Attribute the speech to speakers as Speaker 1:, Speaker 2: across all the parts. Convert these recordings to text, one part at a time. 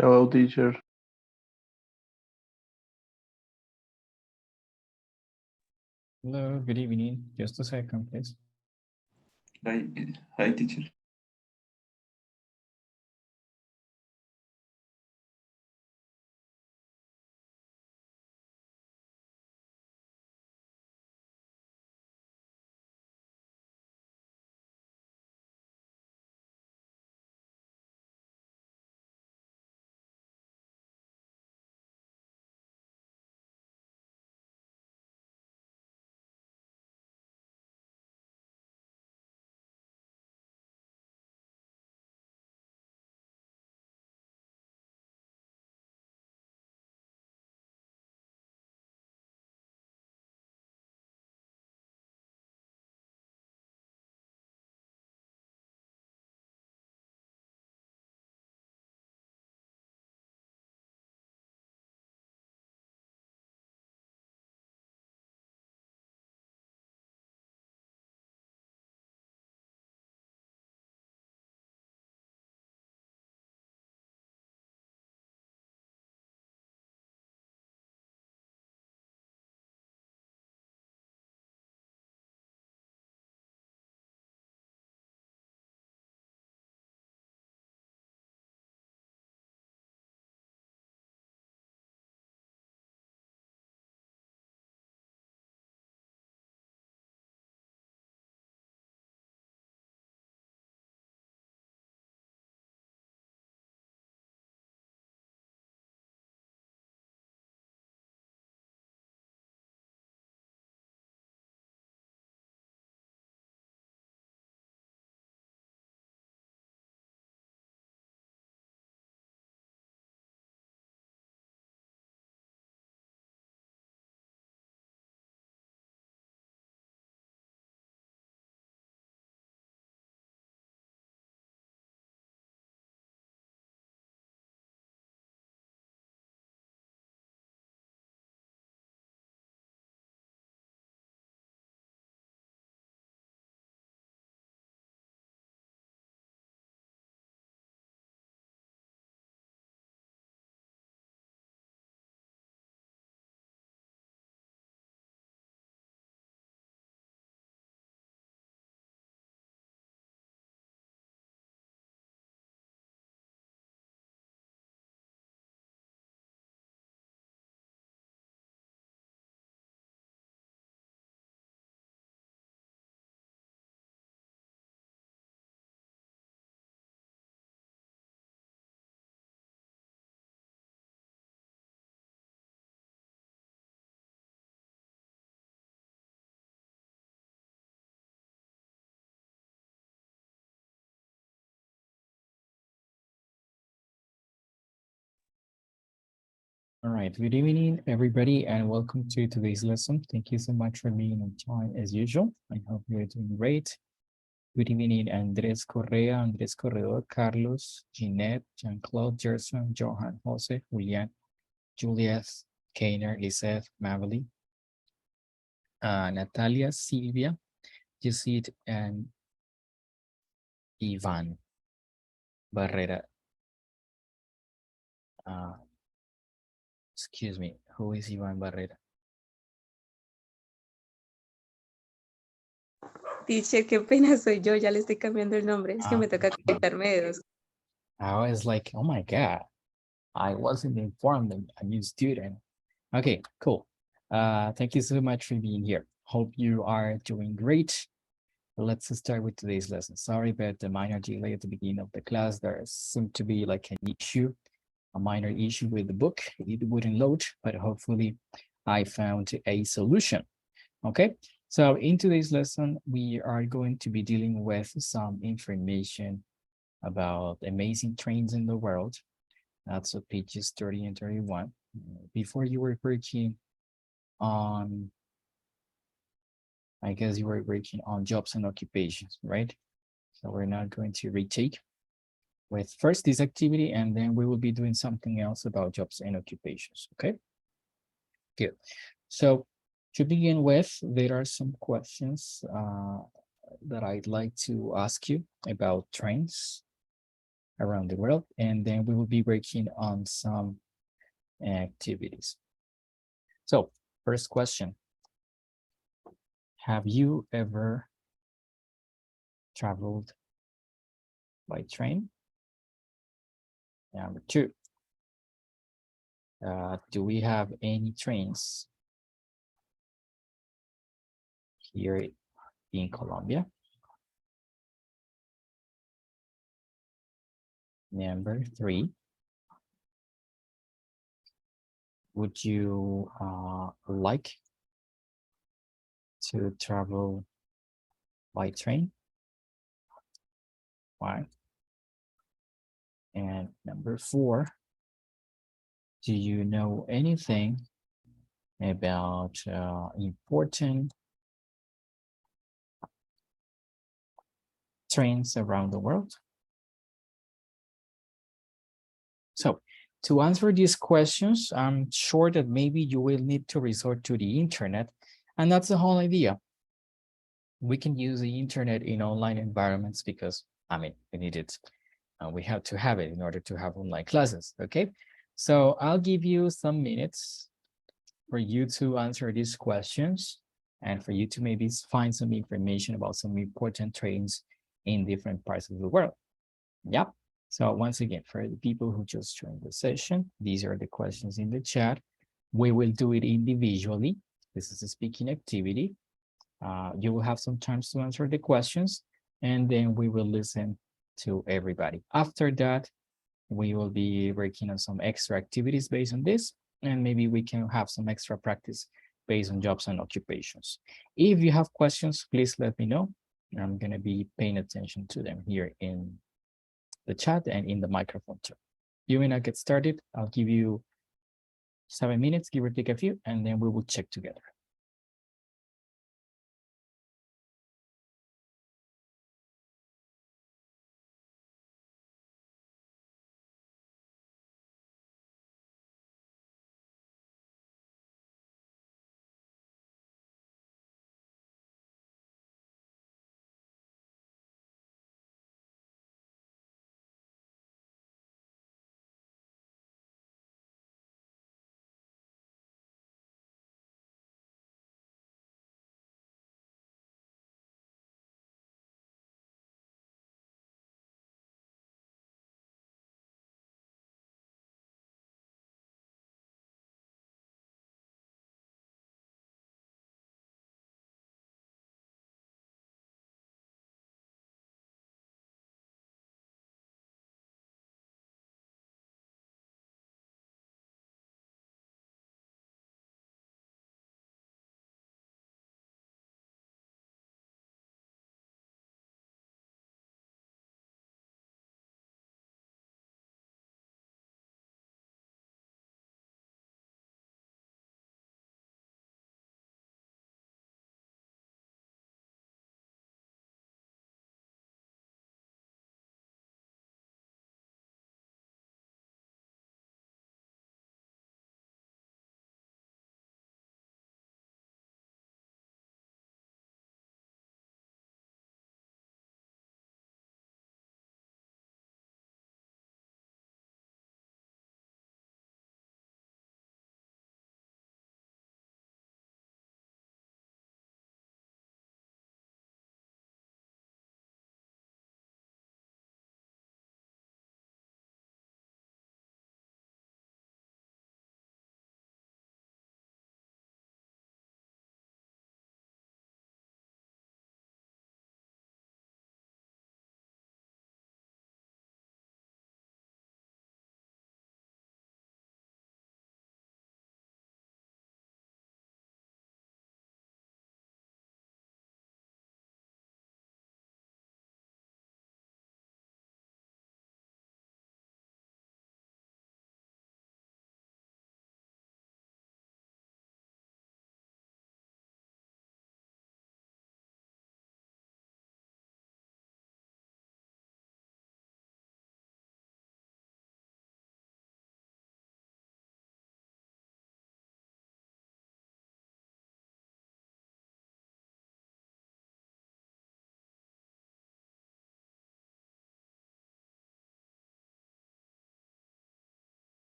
Speaker 1: Hello, teacher.
Speaker 2: Hello, good evening. Just a second, please.
Speaker 3: Hi, hi, teacher.
Speaker 2: All right, good evening, everybody, and welcome to today's lesson. Thank you so much for being on time as usual. I hope you're doing great. Good evening, Andrés Correa, Andrés Corredor, Carlos, Jeanette, Jean-Claude, Gerson, Johan, Jose, Julian, Juliet, Kainer, Lisette, Mavely, Natalia, Silvia, Yesid, and Ivan Barrera. Excuse me, who is Ivan Barrera?
Speaker 4: Teacher, qué pena soy yo, ya le estoy cambiando el nombre. Es que me toca quitarme dedos.
Speaker 2: I was like, oh my God, I wasn't informed that a new student. Okay, cool. Thank you so much for being here. Hope you are doing great. Let's start with today's lesson. Sorry about the minor delay at the beginning of the class. There seemed to be like an issue, a minor issue with the book. It wouldn't load, but hopefully I found a solution. Okay, so in today's lesson, we are going to be dealing with some information about amazing trains in the world. That's on pages 30 and 31. Before you were working on, I guess you were working on jobs and occupations, right? So we're not going to retake with first this activity, and then we will be doing something else about jobs and occupations, okay? Good. So to begin with, there are some questions that I'd like to ask you about trains. around the world, and then we will be working on some activities. So, first question. Have you ever traveled by train? Number 2. Do we have any trains here in Colombia? Number 3. Would you like to travel by train? Why? And number 4, do you know anything about important trains around the world? So to answer these questions, I'm sure that maybe you will need to resort to the internet, and that's the whole idea. We can use the internet in online environments because, I mean, we need it. We have to have it in order to have online classes, okay? So I'll give you some minutes for you to answer these questions and for you to maybe find some information about some important trains in different parts of the world. Yep. So once again, for the people who just joined the session, these are the questions in the chat. We will do it individually. This is a speaking activity. You will have some time to answer the questions, and then we will listen to everybody. After that, we will be working on some extra activities based on this, and maybe we can have some extra practice based on jobs and occupations. If you have questions, please let me know. I'm going to be paying attention to them here in the chat and in the microphone too. You may not get started. I'll give you 7 minutes, give or take a few, and then we will check together.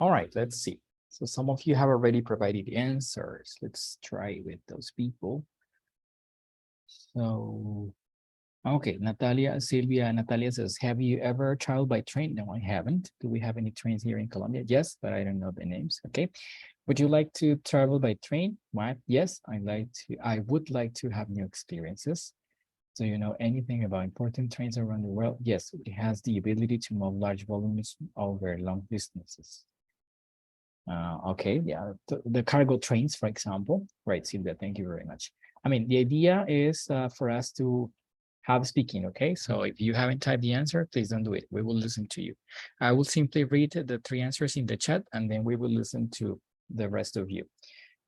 Speaker 2: All right, let's see. So some of you have already provided the answers. Let's try with those people. So, okay, Natalia says, have you ever traveled by train? No, I haven't. Do we have any trains here in Colombia? Yes, but I don't know the names. Okay. Would you like to travel by train? What? Yes, I would like to have new experiences. Do you know anything about important trains around the world? Yes, it has the ability to move large volumes over long distances. Okay, yeah, the cargo trains, for example. Right, Silvia, thank you very much. I mean, the idea is for us to have speaking, okay? So if you haven't typed the answer, please don't do it. We will listen to you. I will simply read the 3 answers in the chat, and then we will listen to the rest of you.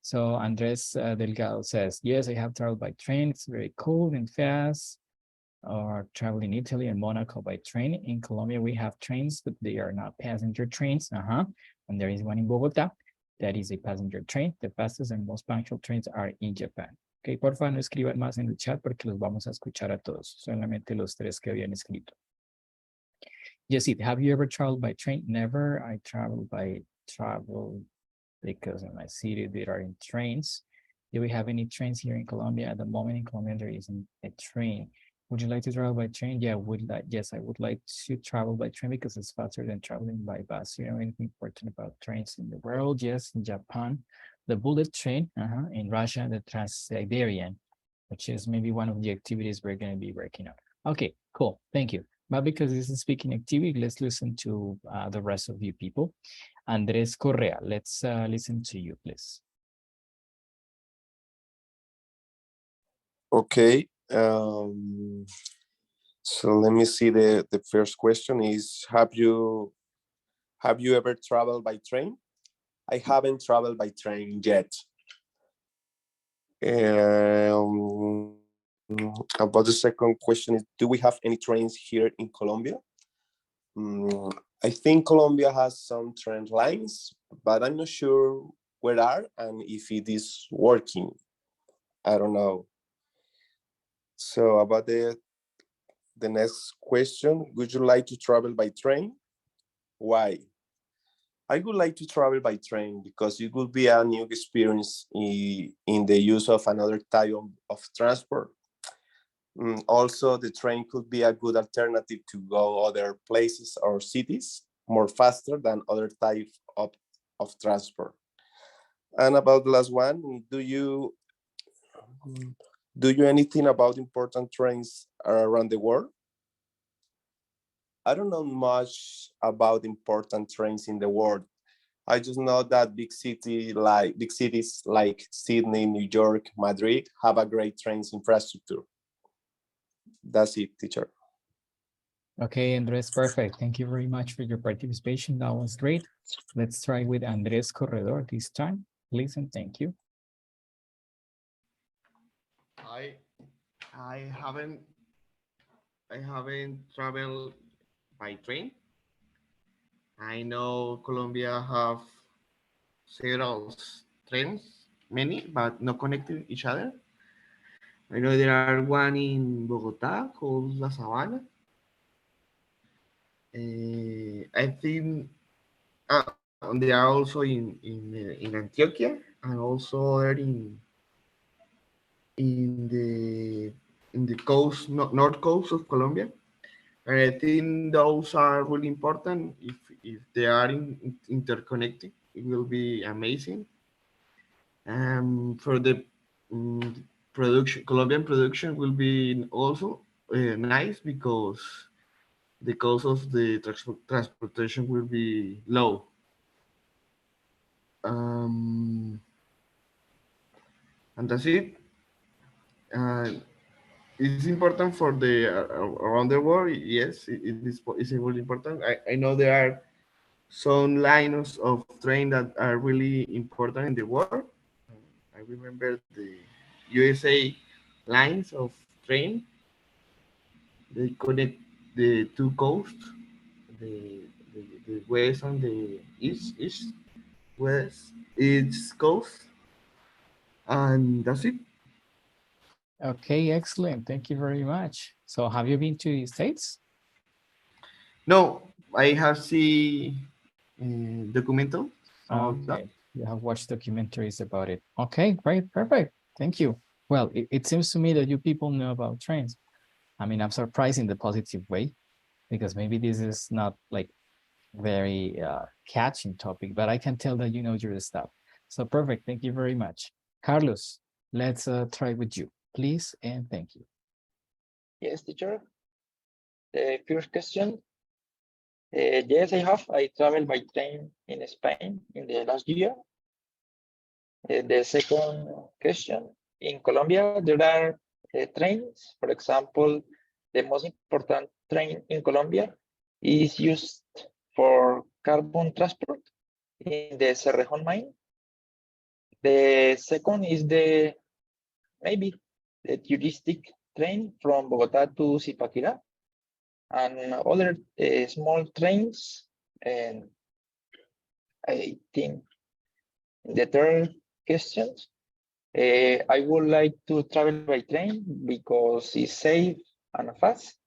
Speaker 2: So Andres Delgado says, yes, I have traveled by train. It's very cool and fast. Or travel in Italy and Monaco by train. In Colombia, we have trains, but they are not passenger trains. And there is one in Bogota that is a passenger train. The fastest and most punctual trains are in Japan. Ok, porfa, no escriban más en el chat porque los vamos a escuchar a todos. Solamente los 3 que habían escrito. Yesid, have you ever traveled by train? Never. I travel because in my city there are trains. Do we have any trains here in Colombia? At the moment in Colombia, there isn't a train. Would you like to travel by train? Yeah, yes, I would like to travel by train because it's faster than traveling by bus. You know anything important about trains in the world? Yes, in Japan, the bullet train, in Russia, the Trans-Siberian, which is maybe one of the activities we're going to be working on. Okay, cool, thank you. But because this is a speaking activity, let's listen to the rest of you people. Andres Correa, let's listen to you, please.
Speaker 1: Okay. So let me see. The first question is, have you ever traveled by train? I haven't traveled by train yet. About the second question is, do we have any trains here in Colombia? I think Colombia has some train lines, but I'm not sure where are and if it is working. I don't know. So about the next question, would you like to travel by train? Why? I would like to travel by train because it will be a new experience in the use of another type of transport. Also, the train could be a good alternative to go other places or cities more faster than other type of transport. And about the last one, do you anything about important trains around the world? I don't know much about important trains in the world. I just know that big cities like Sydney, New York, Madrid have a great trains infrastructure. That's it, teacher.
Speaker 2: Okay, Andres, perfect. Thank you very much for your participation. That was great. Let's try with Andres Corredor this time, please, and thank you.
Speaker 5: I haven't traveled by train. I know Colombia have several trains, many, but not connected each other. I know there are one in Bogota called La Sabana. I think they are also in Antioquia and also there in the coast, north coast of Colombia. And I think those are really important. If they are interconnected, it will be amazing. For the production, Colombian production will be also nice because the cost of the transportation will be low. And that's it. It's important for the around the world. Yes, it's really important. I know there are some lines of train that are really important in the world. I remember the USA lines of train. They connect the two coasts, the, the west and the east coast, and that's it.
Speaker 2: Okay, excellent. Thank you very much. So have you been to the States?
Speaker 5: No, I have seen documental.
Speaker 2: Okay, you have watched documentaries about it. Okay, great, perfect. Thank you. Well, it seems to me that you people know about trains. I mean, I'm surprised in the positive way, because maybe this is not like very catching topic, but I can tell that you know your stuff. So perfect. Thank you very much. Carlos, let's try with you, please, and thank you.
Speaker 6: Yes, teacher. The first question. Yes, I have. I traveled by train in Spain in the last year. The second question. In Colombia, there are trains. For example, the most important train in Colombia is used for carbon transport in the Cerrejón mine. The second is maybe the touristic train from Bogota to Zipaquirá, and other small trains. And I think the third question, I would like to travel by train because it's safe and fast.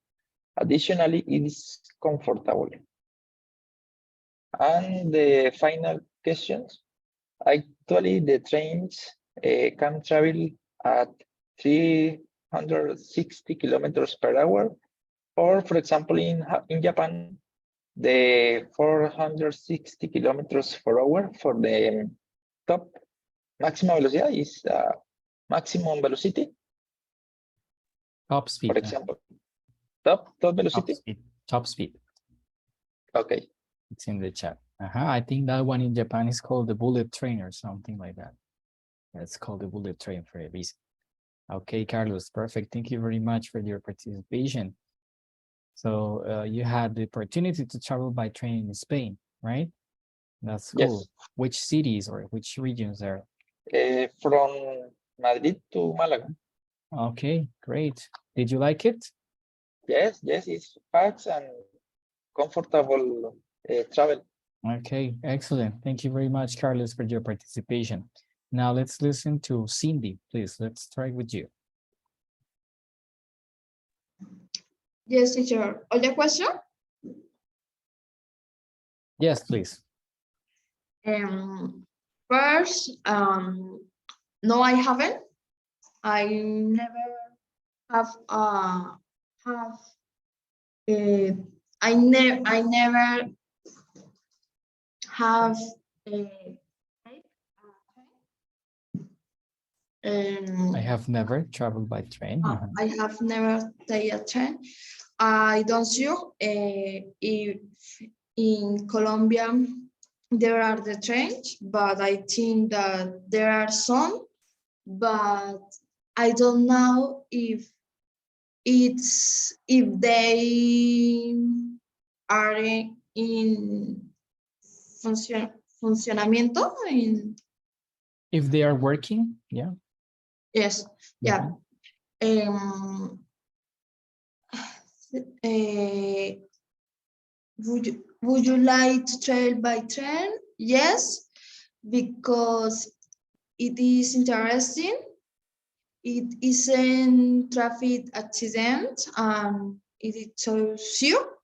Speaker 6: Additionally, it is comfortable. And the final question, actually the trains can travel at 360 kilometers per hour, or for example, in Japan, the 460 kilometers per hour for the top maximum velocity is maximum velocity.
Speaker 2: Top speed.
Speaker 6: For example, top velocity.
Speaker 2: Top speed.
Speaker 6: Okay.
Speaker 2: It's in the chat. I think that one in Japan is called the bullet train or something like that. It's called the bullet train for a reason. Okay, Carlos, perfect. Thank you very much for your participation. So you had the opportunity to travel by train in Spain, right? That's cool.
Speaker 6: Yes.
Speaker 2: Which cities or which regions are?
Speaker 6: From Madrid to Malaga.
Speaker 2: Okay, great. Did you like it?
Speaker 6: Yes, it's fast and comfortable travel.
Speaker 2: Okay, excellent. Thank you very much, Carlos, for your participation. Now let's listen to Cindy, please. Let's try with you.
Speaker 7: Yes, teacher. Other question?
Speaker 2: Yes, please.
Speaker 7: First, no, I haven't. I never have I never have
Speaker 2: I have never traveled by train.
Speaker 7: I have never taken a train. I don't sure if in Colombia there are the trains, but I think that there are some, but I don't know if they are in funcionamiento.
Speaker 2: If they are working, yeah.
Speaker 7: Yes, yeah. Would you like to travel by train? Yes, because it is interesting. It isn't traffic accident and it is so sure.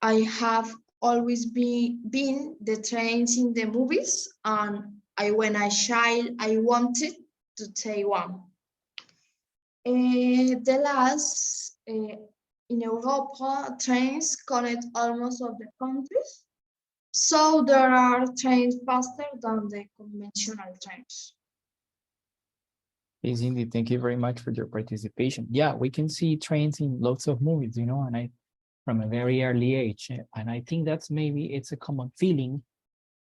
Speaker 7: I have always been the trains in the movies, and when I child I wanted to take one. The last in Europe, trains connect almost all the countries, so there are trains faster than the conventional trains.
Speaker 2: Hey, Cindy, thank you very much for your participation. Yeah, we can see trains in lots of movies, you know, and from a very early age. And I think that's maybe it's a common feeling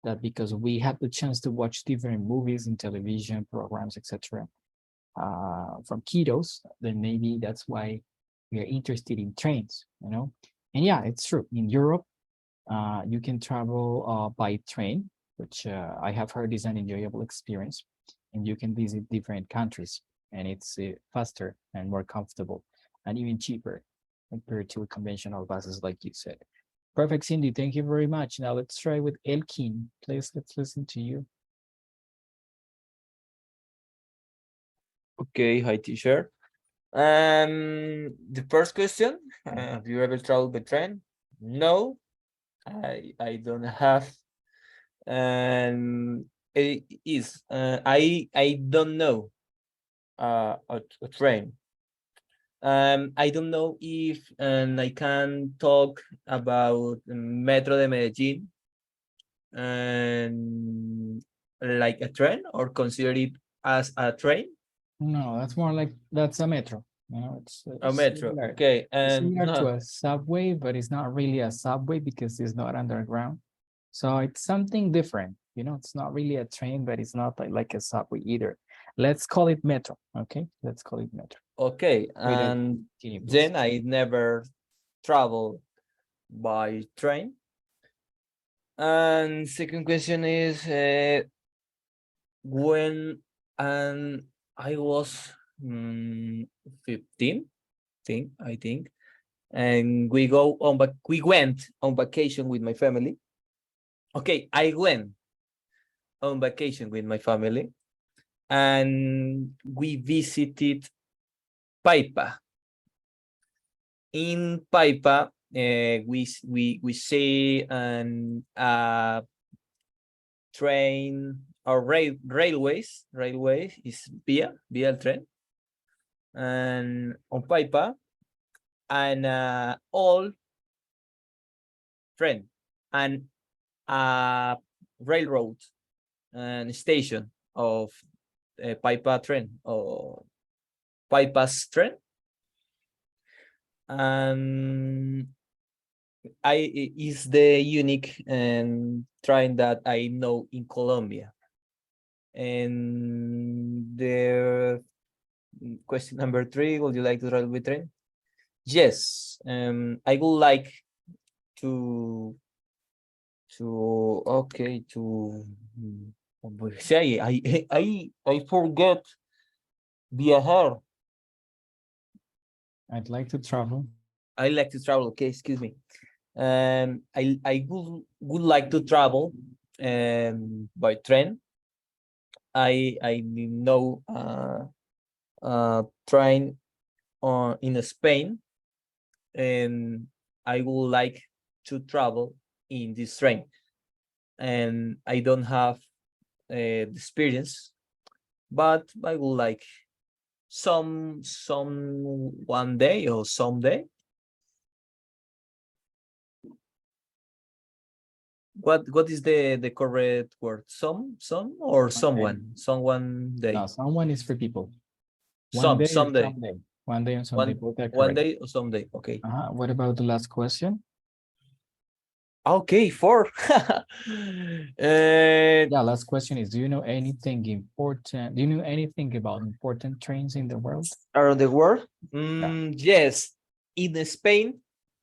Speaker 2: that because we have the chance to watch different movies and television programs, etc. From kiddos, then maybe that's why we are interested in trains, you know. And yeah, it's true. In Europe, you can travel by train, which I have heard is an enjoyable experience, and you can visit different countries, and it's faster and more comfortable and even cheaper compared to conventional buses, like you said. Perfect, Cindy. Thank you very much. Now let's try with Elkin. Please, let's listen to you.
Speaker 8: Okay, hi, teacher. The first question, have you ever traveled by train? No, I don't have and it is I don't know a train. I don't know if I can talk about Metro de Medellin and like a train or consider it as a train.
Speaker 2: No, that's more like, that's a metro. You know, it's
Speaker 8: A metro,
Speaker 2: similar,
Speaker 8: okay, and
Speaker 2: similar to a subway, but it's not really a subway because it's not underground. So it's something different. You know, it's not really a train, but it's not like a subway either. Let's call it metro. Okay, let's call it metro.
Speaker 8: okay,
Speaker 2: Wait,
Speaker 8: and
Speaker 2: continue, please.
Speaker 8: then I never travel by train. And second question is when I was 15, I think, and we went on vacation with my family. Okay, I went on vacation with my family, and we visited Paipa. In Paipa, we see an train or railways is via el tren, and on Paipa, and all train and railroad and station of Paipa train or Paipa's train, and is the unique train that I know in Colombia. And the question number 3, would you like to travel with train? Yes, I would like to say I forget viajar.
Speaker 2: I'd like to travel.
Speaker 8: I like to travel. Okay, excuse me. I would like to travel by train. I know train in Spain, and I would like to travel in this train. And I don't have the experience, but I would like some one day or someday. What is the correct word? Some or someone day?
Speaker 2: No, someone is for people. One day or
Speaker 8: Someday.
Speaker 2: someday. One day and someday, both are
Speaker 8: One
Speaker 2: correct.
Speaker 8: day or someday. Okay.
Speaker 2: What about the last question?
Speaker 8: Okay, 4.
Speaker 2: Yeah, last question is, do you know anything important? Do you know anything about important trains in the world?
Speaker 8: Around the world?
Speaker 2: Yeah.
Speaker 8: Yes. In Spain,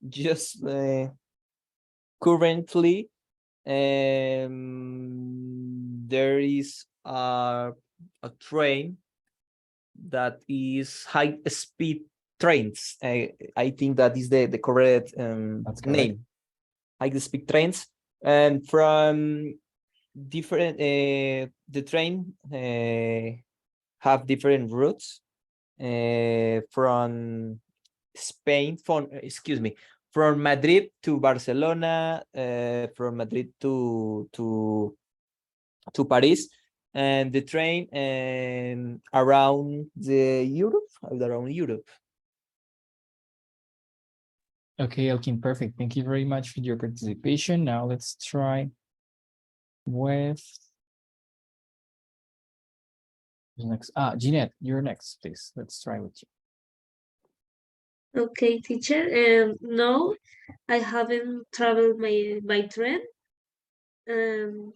Speaker 8: just currently, there is a train that is high speed trains. I think that is the correct
Speaker 2: That's correct.
Speaker 8: name. High speed trains, and from different the train have different routes from Spain, from Madrid to Barcelona, from Madrid to Paris, and the train around Europe.
Speaker 2: Okay, Elkin, perfect. Thank you very much for your participation. Now let's try with next. Jeanette, you're next, please. Let's try with you.
Speaker 4: Okay, teacher. No, I haven't traveled by train. In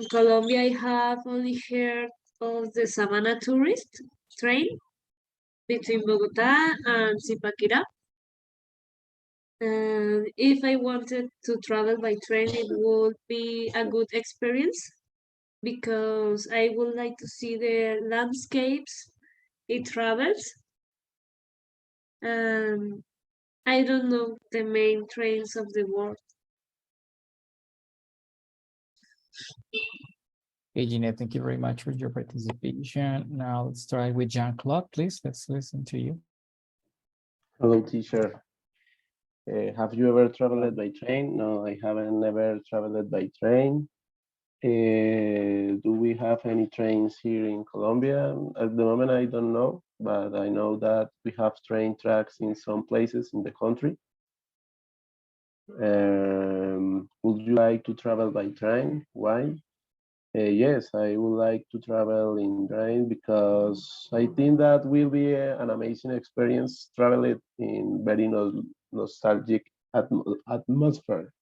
Speaker 4: Colombia, I have only heard of the Savannah tourist train between Bogota and Zipaquirá. And if I wanted to travel by train, it would be a good experience because I would like to see the landscapes it travels. And I don't know the main trains of the world.
Speaker 2: Okay, Jeanette, thank you very much for your participation. Now let's try with Jean-Claude, please. Let's listen to you.
Speaker 9: Hello, teacher. Have you ever traveled by train? No, I haven't never traveled by train. Do we have any trains here in Colombia? At the moment, I don't know, but I know that we have train tracks in some places in the country. Would you like to travel by train? Why? Yes, I would like to travel in train because I think that will be an amazing experience traveling in very nostalgic atmosphere.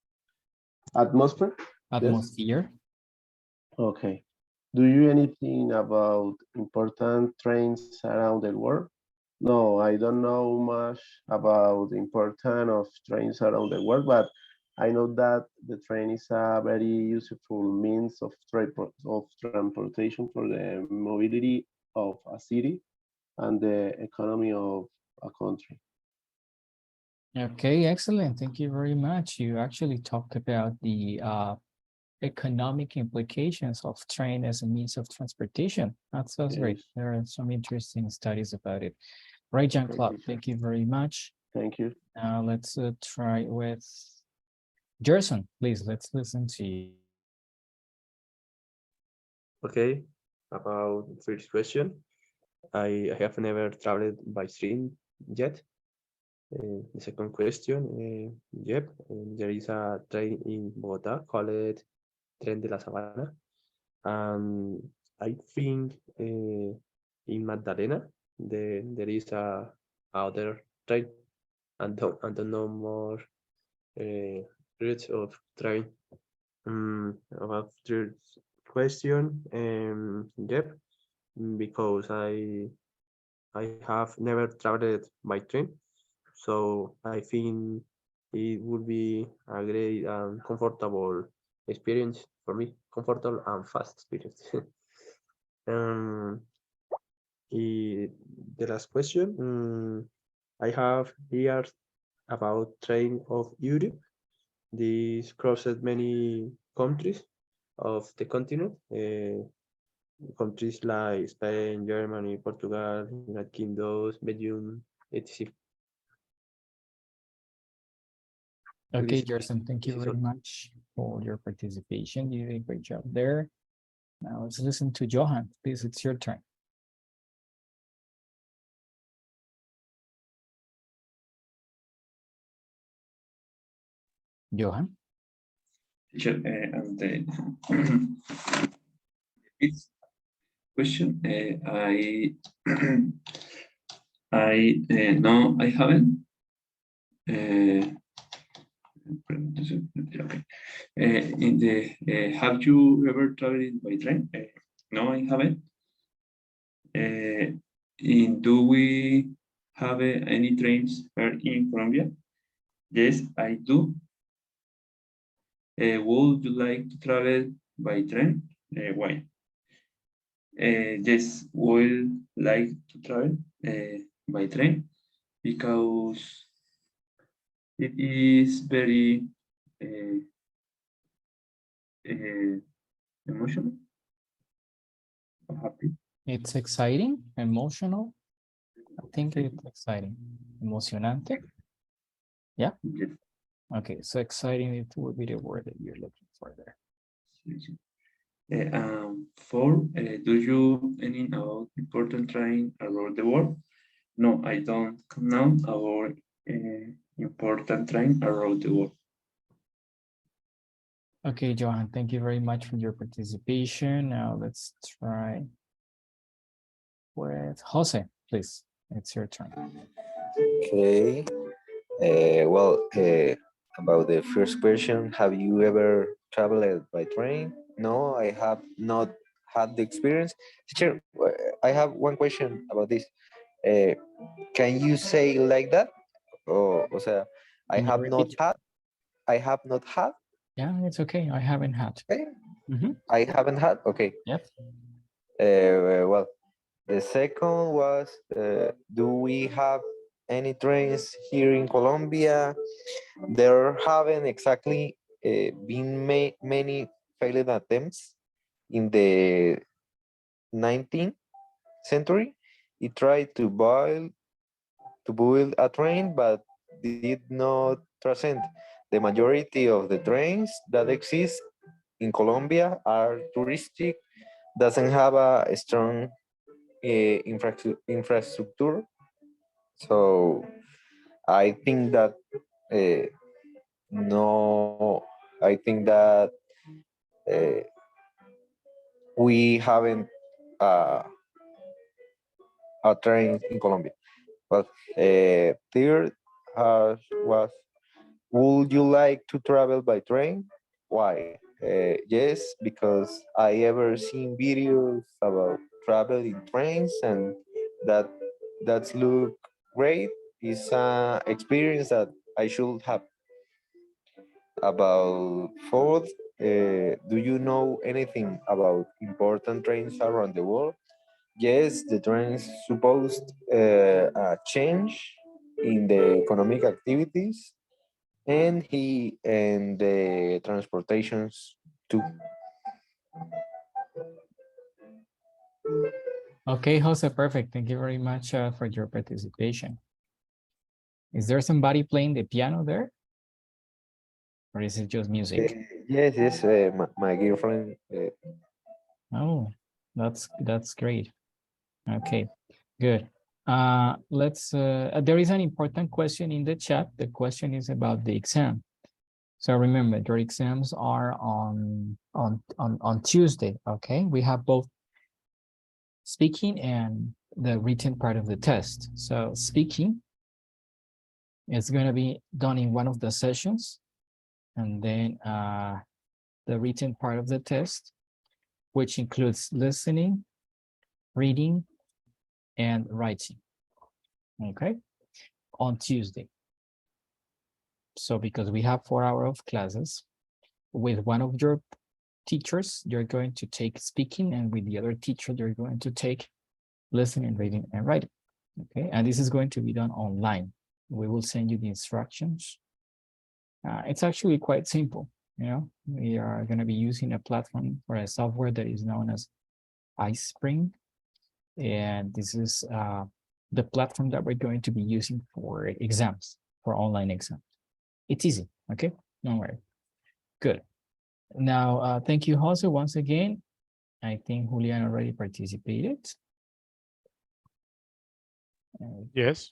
Speaker 9: Atmosphere? Yes.
Speaker 2: Atmosphere.
Speaker 9: Okay. Do you anything about important trains around the world? No, I don't know much about the importance of trains around the world, but I know that the train is a very useful means of transportation for the mobility of a city and the economy of a country.
Speaker 2: Okay, excellent. Thank you very much. You actually talked about the economic implications of train as a means of transportation. That sounds great.
Speaker 9: Yes.
Speaker 2: There are some interesting studies about it. Right, Jean-Claude, thank you very much.
Speaker 9: Thank you.
Speaker 2: Now let's try with Gerson, please. Let's listen to you.
Speaker 10: Okay, about the first question. I have never traveled by train yet. The second question, yep, there is a train in Bogota called Tren de la Sabana. I think in Magdalena there is a other train and don't know more routes of train. About the question, yep, because I have never traveled by train, so I think it would be a great and comfortable experience for me, comfortable and fast experience. um, the last question, I have here about train of Europe. This crosses many countries of the continent, countries like Spain, Germany, Portugal, United Kingdom, Belgium, etc.
Speaker 2: Okay,
Speaker 10: This,
Speaker 2: Gerson, thank you
Speaker 10: this is
Speaker 2: very
Speaker 10: all.
Speaker 2: much for your participation. You did a great job there. Now let's listen to Johan. Please, it's your turn. Johan?
Speaker 3: Teacher, and the fifth question, I no, I haven't. Okay. In the have you ever traveled by train? No, I haven't. Do we have any trains here in Colombia? Yes, I do. Would you like to travel by train? Why? Yes, would like to travel by train because it is very emotional, happy.
Speaker 2: It's exciting, emotional. I think it's exciting. Emocionante. Yeah.
Speaker 3: Yes.
Speaker 2: Okay, so exciting it would be the word that you're looking for there.
Speaker 3: Do you any about important train around the world? No, I don't know about important train around the world.
Speaker 2: Okay, Johan, thank you very much for your participation. Now let's try with Jose, please. It's your turn.
Speaker 11: Okay. About the first question, have you ever traveled by train? No, I have not had the experience. Teacher, I have one question about this. Uh, can you say like that? O sea, I
Speaker 2: Can you
Speaker 11: have not
Speaker 2: repeat?
Speaker 11: had. I have not had.
Speaker 2: Yeah, it's okay. I haven't had.
Speaker 11: Okay.
Speaker 2: Mhm.
Speaker 11: I haven't had. Okay.
Speaker 2: Yep.
Speaker 11: Well, the second was, do we have any trains here in Colombia? There haven't exactly been many failed attempts in the 19th century. It tried to build a train, but did not transcend. The majority of the trains that exist in Colombia are touristic, doesn't have a strong infrastructure. So I think that no, I think that uh, we haven't uh, a train in Colombia. But third was, would you like to travel by train? Why? Yes, because I ever seen videos about traveling trains and that that's look great. It's an experience that I should have. About fourth, do you know anything about important trains around the world? Yes, the trains supposed change in the economic activities and the transportations too.
Speaker 2: Okay, Jose, perfect. Thank you very much for your participation. Is there somebody playing the piano there? Or is it just music?
Speaker 11: Yes, my girlfriend.
Speaker 2: Oh, that's great. Okay, good. There is an important question in the chat. The question is about the exam. So remember, your exams are on Tuesday, okay? We have both speaking and the written part of the test. So speaking is going to be done in one of the sessions, and then the written part of the test, which includes listening, reading, and writing, okay, on Tuesday. So because we have 4 hours of classes, with one of your teachers, you're going to take speaking, and with the other teacher, you're going to take listening, reading, and writing, okay? And this is going to be done online. We will send you the instructions. It's actually quite simple, you know? We are going to be using a platform or a software that is known as iSpring, and this is the platform that we're going to be using for exams, for online exams. It's easy, okay? Don't worry. Good. Now, thank you, Jose, once again. I think Julian already participated.
Speaker 12: Yes.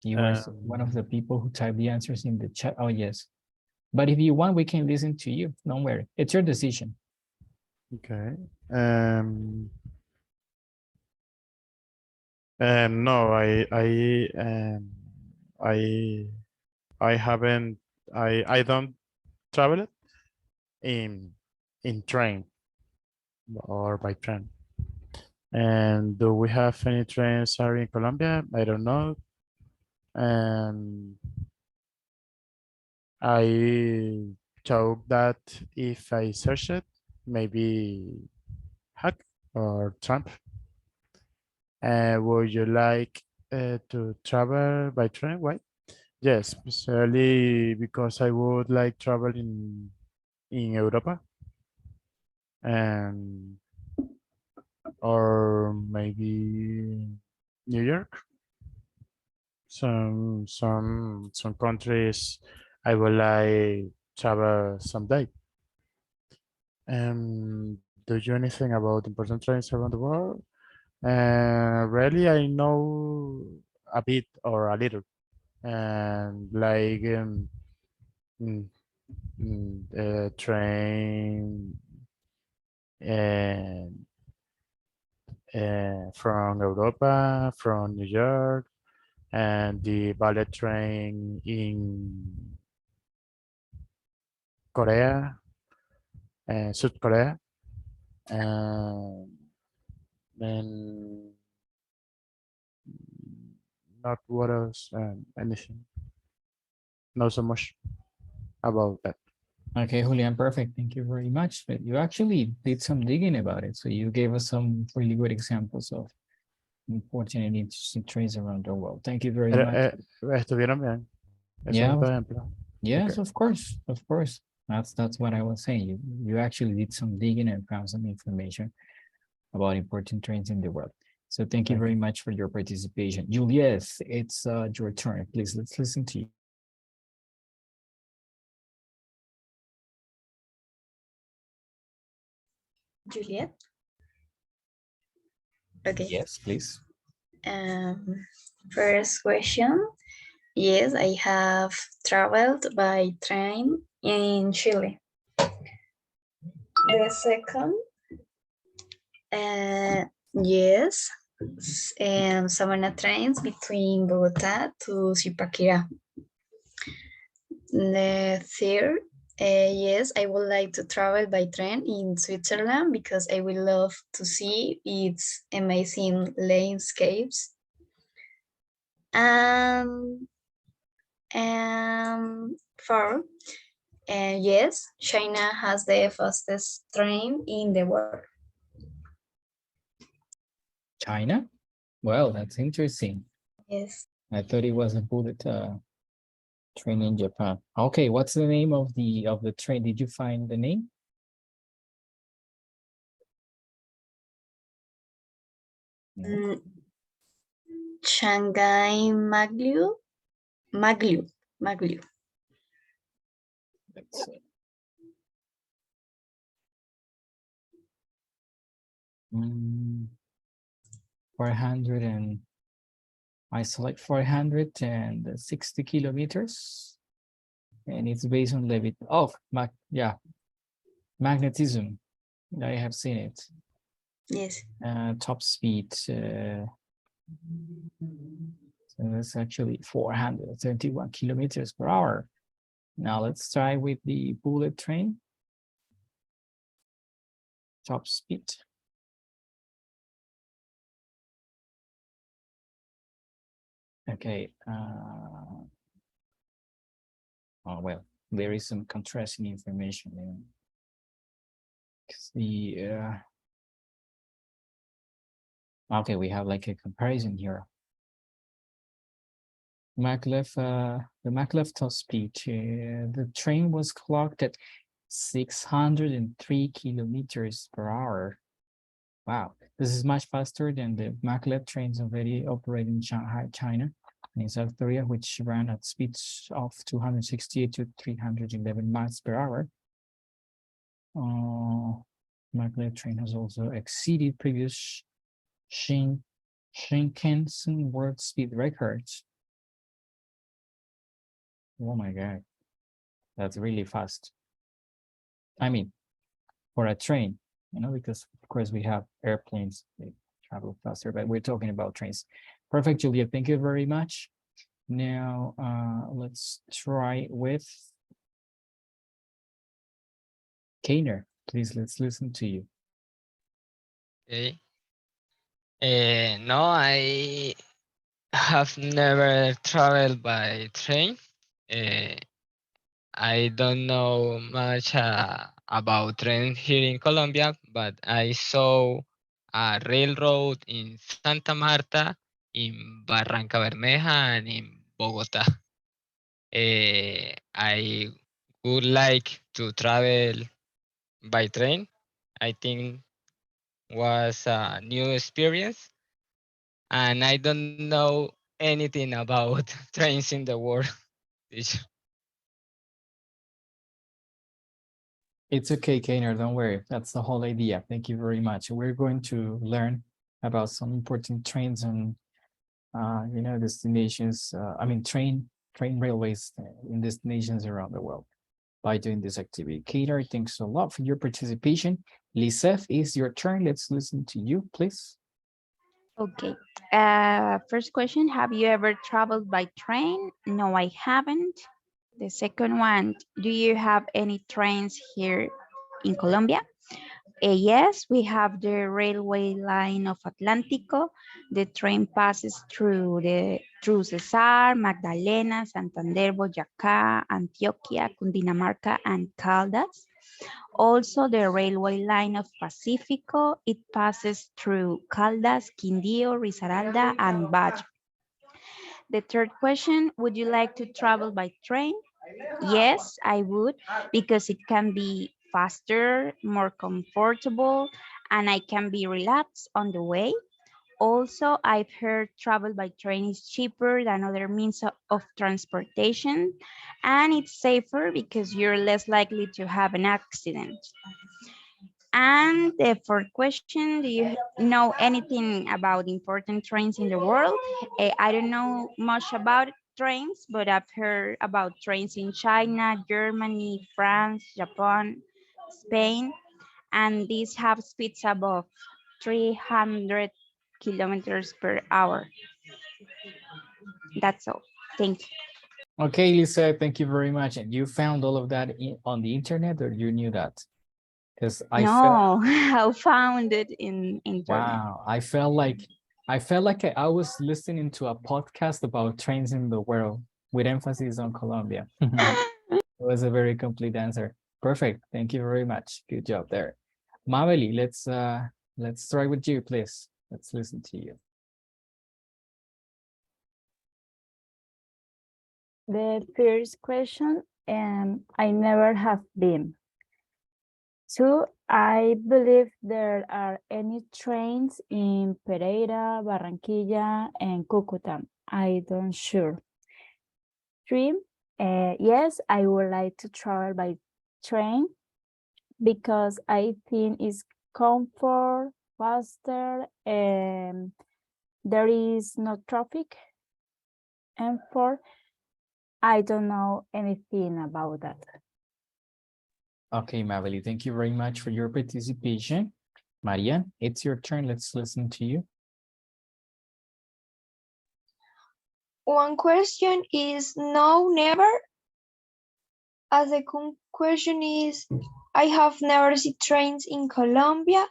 Speaker 2: You are one of the people who typed the answers in the chat. Oh, yes. But if you want, we can listen to you. Don't worry. It's your decision.
Speaker 12: Okay. No, I I haven't I don't travel in train or by train. And do we have any trains are in Colombia? I don't know. And I thought that if I search it, maybe hack or Trump. Would you like to travel by train? Why? Yes, especially because I would like travel in Europa and or maybe New York. Some countries I would like travel someday. Do you anything about important trains around the world? Really, I know a bit or a little, and like mm, train and from Europa, from New York, and the bullet train in Korea and South Korea, and then not what else, anything. Not so much about that.
Speaker 2: Okay, Julian, perfect. Thank you very much. But you actually did some digging about it. So you gave us some really good examples of important and interesting trains around the world. Thank you very much.
Speaker 12: Estuvieron bien.
Speaker 2: Yeah,
Speaker 12: Ejemplo.
Speaker 2: yes,
Speaker 12: Okay.
Speaker 2: of course. That's what I was saying. You actually did some digging and found some information about important trains in the world. So thank you very much for your participation. Julius, it's your turn. Please, let's listen to you.
Speaker 13: Juliet. Okay.
Speaker 2: Yes, please.
Speaker 13: First question. Yes, I have traveled by train in Chile. The second, yes, and Sabana trains between Bogota to Zipaquirá. The third, yes, I would like to travel by train in Switzerland because I would love to see its amazing landscapes. And four, yes, China has the fastest train in the world.
Speaker 2: China? Well, that's interesting.
Speaker 13: Yes.
Speaker 2: I thought it was a bullet train in Japan. Okay, what's the name of the train? Did you find the name? No.
Speaker 13: Shanghai Maglev.
Speaker 2: Let's see. 400 and I select 460 kilometers, and it's based on magnetism. I have seen it.
Speaker 13: Yes.
Speaker 2: Top speed. So that's actually 431 kilometers per hour. Now let's try with the bullet train. Top speed. Okay. Oh, well, there is some contrasting information there. Okay, we have like a comparison here. The maglev top speed, the train was clocked at 603 kilometers per hour. Wow, this is much faster than the maglev trains already operating in Shanghai, China, and in South Korea, which ran at speeds of 268 to 311 miles per hour. Maglev train has also exceeded previous Shinkansen world speed records. Oh my God, that's really fast. I mean, for a train, because of course we have airplanes, they travel faster, but we're talking about trains. Perfect, Julia, thank you very much. Now, let's try with Kainer. Please, let's listen to you.
Speaker 14: Okay. No, I have never traveled by train. I don't know much about trains here in Colombia, but I saw a railroad in Santa Marta, in Barranca Bermeja, and in Bogota. I would like to travel by train. I think was a new experience, and I don't know anything about trains in the world.
Speaker 2: It's okay, Kainer, don't worry. That's the whole idea. Thank you very much. We're going to learn about some important trains and destinations. Train railways in destinations around the world by doing this activity. Kainer, thanks a lot for your participation. Lisef, it's your turn. Let's listen to you, please.
Speaker 15: Okay. First question, have you ever traveled by train? No, I haven't. The second one, do you have any trains here in Colombia? Yes, we have the railway line of Atlántico. The train passes through Cesar, Magdalena, Santander, Boyacá, Antioquia, Cundinamarca, and Caldas. Also, the railway line of Pacifico, it passes through Caldas, Quindío, Risaralda, and Valle. The third question, would you like to travel by train? Yes, I would, because it can be faster, more comfortable, and I can be relaxed on the way. Also, I've heard travel by train is cheaper than other means of transportation, and it's safer because you're less likely to have an accident. And the fourth question, do you know anything about important trains in the world? I don't know much about trains, but I've heard about trains in China, Germany, France, Japan, Spain, and these have speeds above 300 kilometers per hour. That's all. Thank you.
Speaker 2: Okay, Lisa, thank you very much. And you found all of that on the internet, or you knew that? Because I felt,
Speaker 15: No, I found it in internet.
Speaker 2: wow, I felt like I was listening to a podcast about trains in the world with emphasis on Colombia. It was a very complete answer. Perfect. Thank you very much. Good job there. Maveli, let's start with you, please. Let's listen to you.
Speaker 16: The first question, I never have been. Two, I believe there are any trains in Pereira, Barranquilla, and Cucuta. I don't sure. Three, yes, I would like to travel by train because I think it's comfort, faster, and there is no traffic. And four, I don't know anything about that.
Speaker 2: Okay, Maveli, thank you very much for your participation. Maria, it's your turn. Let's listen to you.
Speaker 17: One question is no, never. A second question is I have never seen trains in Colombia,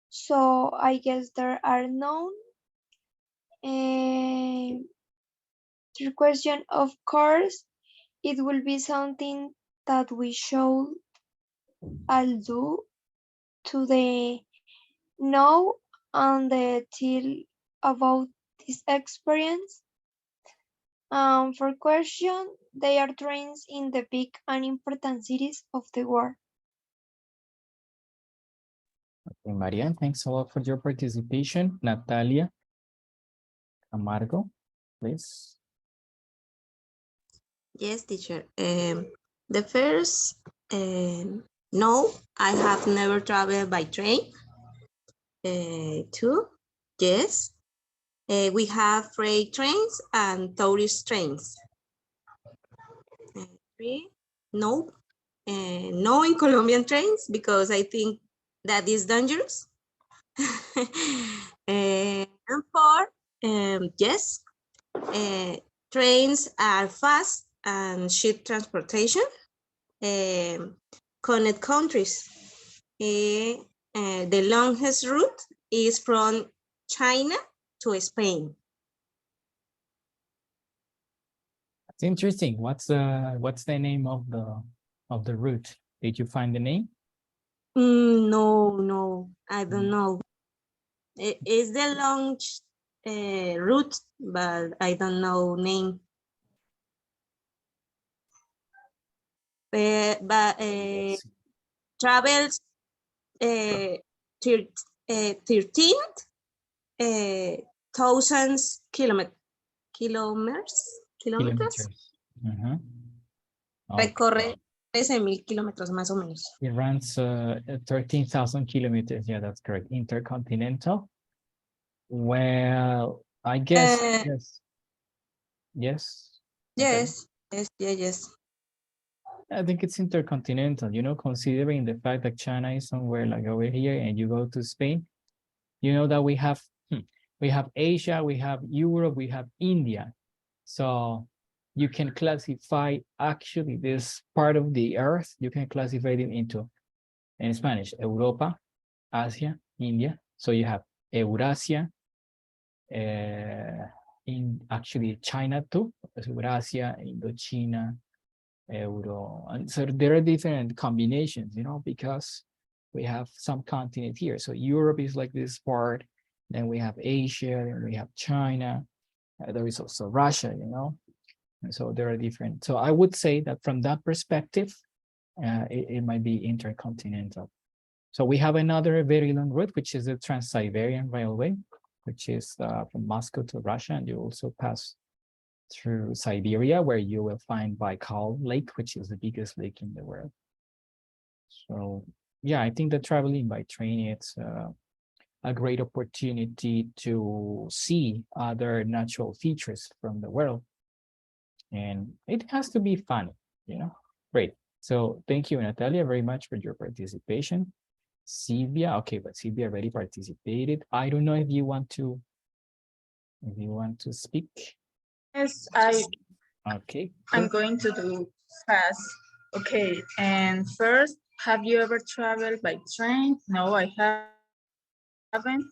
Speaker 17: so I guess there are none. Third question, of course, it will be something that we should all do to the know and the tell about this experience. For question, they are trains in the big and important cities of the world.
Speaker 2: Okay, Maria, thanks a lot for your participation. Natalia Amargo, please.
Speaker 18: Yes, teacher. The first, no, I have never traveled by train. Two, yes. We have freight trains and tourist trains. Three, no. No in Colombian trains because I think that is dangerous. And four, yes. Trains are fast and ship transportation. Connect countries. The longest route is from China to Spain.
Speaker 2: It's interesting. What's the name of the route? Did you find the name?
Speaker 18: No, I don't know. It is the long route, but I don't know name. But travels 13,000 kilometers.
Speaker 2: Uh-huh.
Speaker 18: Recorre 13,000 kilómetros más o menos.
Speaker 2: It runs 13,000 kilometers. Yeah, that's correct. Intercontinental. Well, I guess yes. Yes.
Speaker 18: Yes, okay. Yes.
Speaker 2: I think it's intercontinental, considering the fact that China is somewhere like over here and you go to Spain, that we have Asia, we have Europe, we have India. So you can classify actually this part of the earth, you can classify them into, in Spanish, Europa, Asia, India. So you have Eurasia, in actually China too, Eurasia, Indochina, Euro. And so there are different combinations, because we have some continent here. So Europe is like this part, then we have Asia, then we have China, there is also Russia, and so there are different. So I would say that from that perspective, it might be intercontinental. So we have another very long route, which is the Trans-Siberian Railway, which is from Moscow to Russia, and you also pass through Siberia, where you will find Baikal Lake, which is the biggest lake in the world. So yeah, I think that traveling by train, it's a great opportunity to see other natural features from the world. And it has to be fun, you know? Great. So thank you, Natalia, very much for your participation. Silvia, okay, but Silvia already participated. I don't know if you want to speak.
Speaker 19: Yes,
Speaker 2: Okay,
Speaker 19: I'm
Speaker 2: cool.
Speaker 19: going to do fast. Okay, and first, have you ever traveled by train? No, I haven't.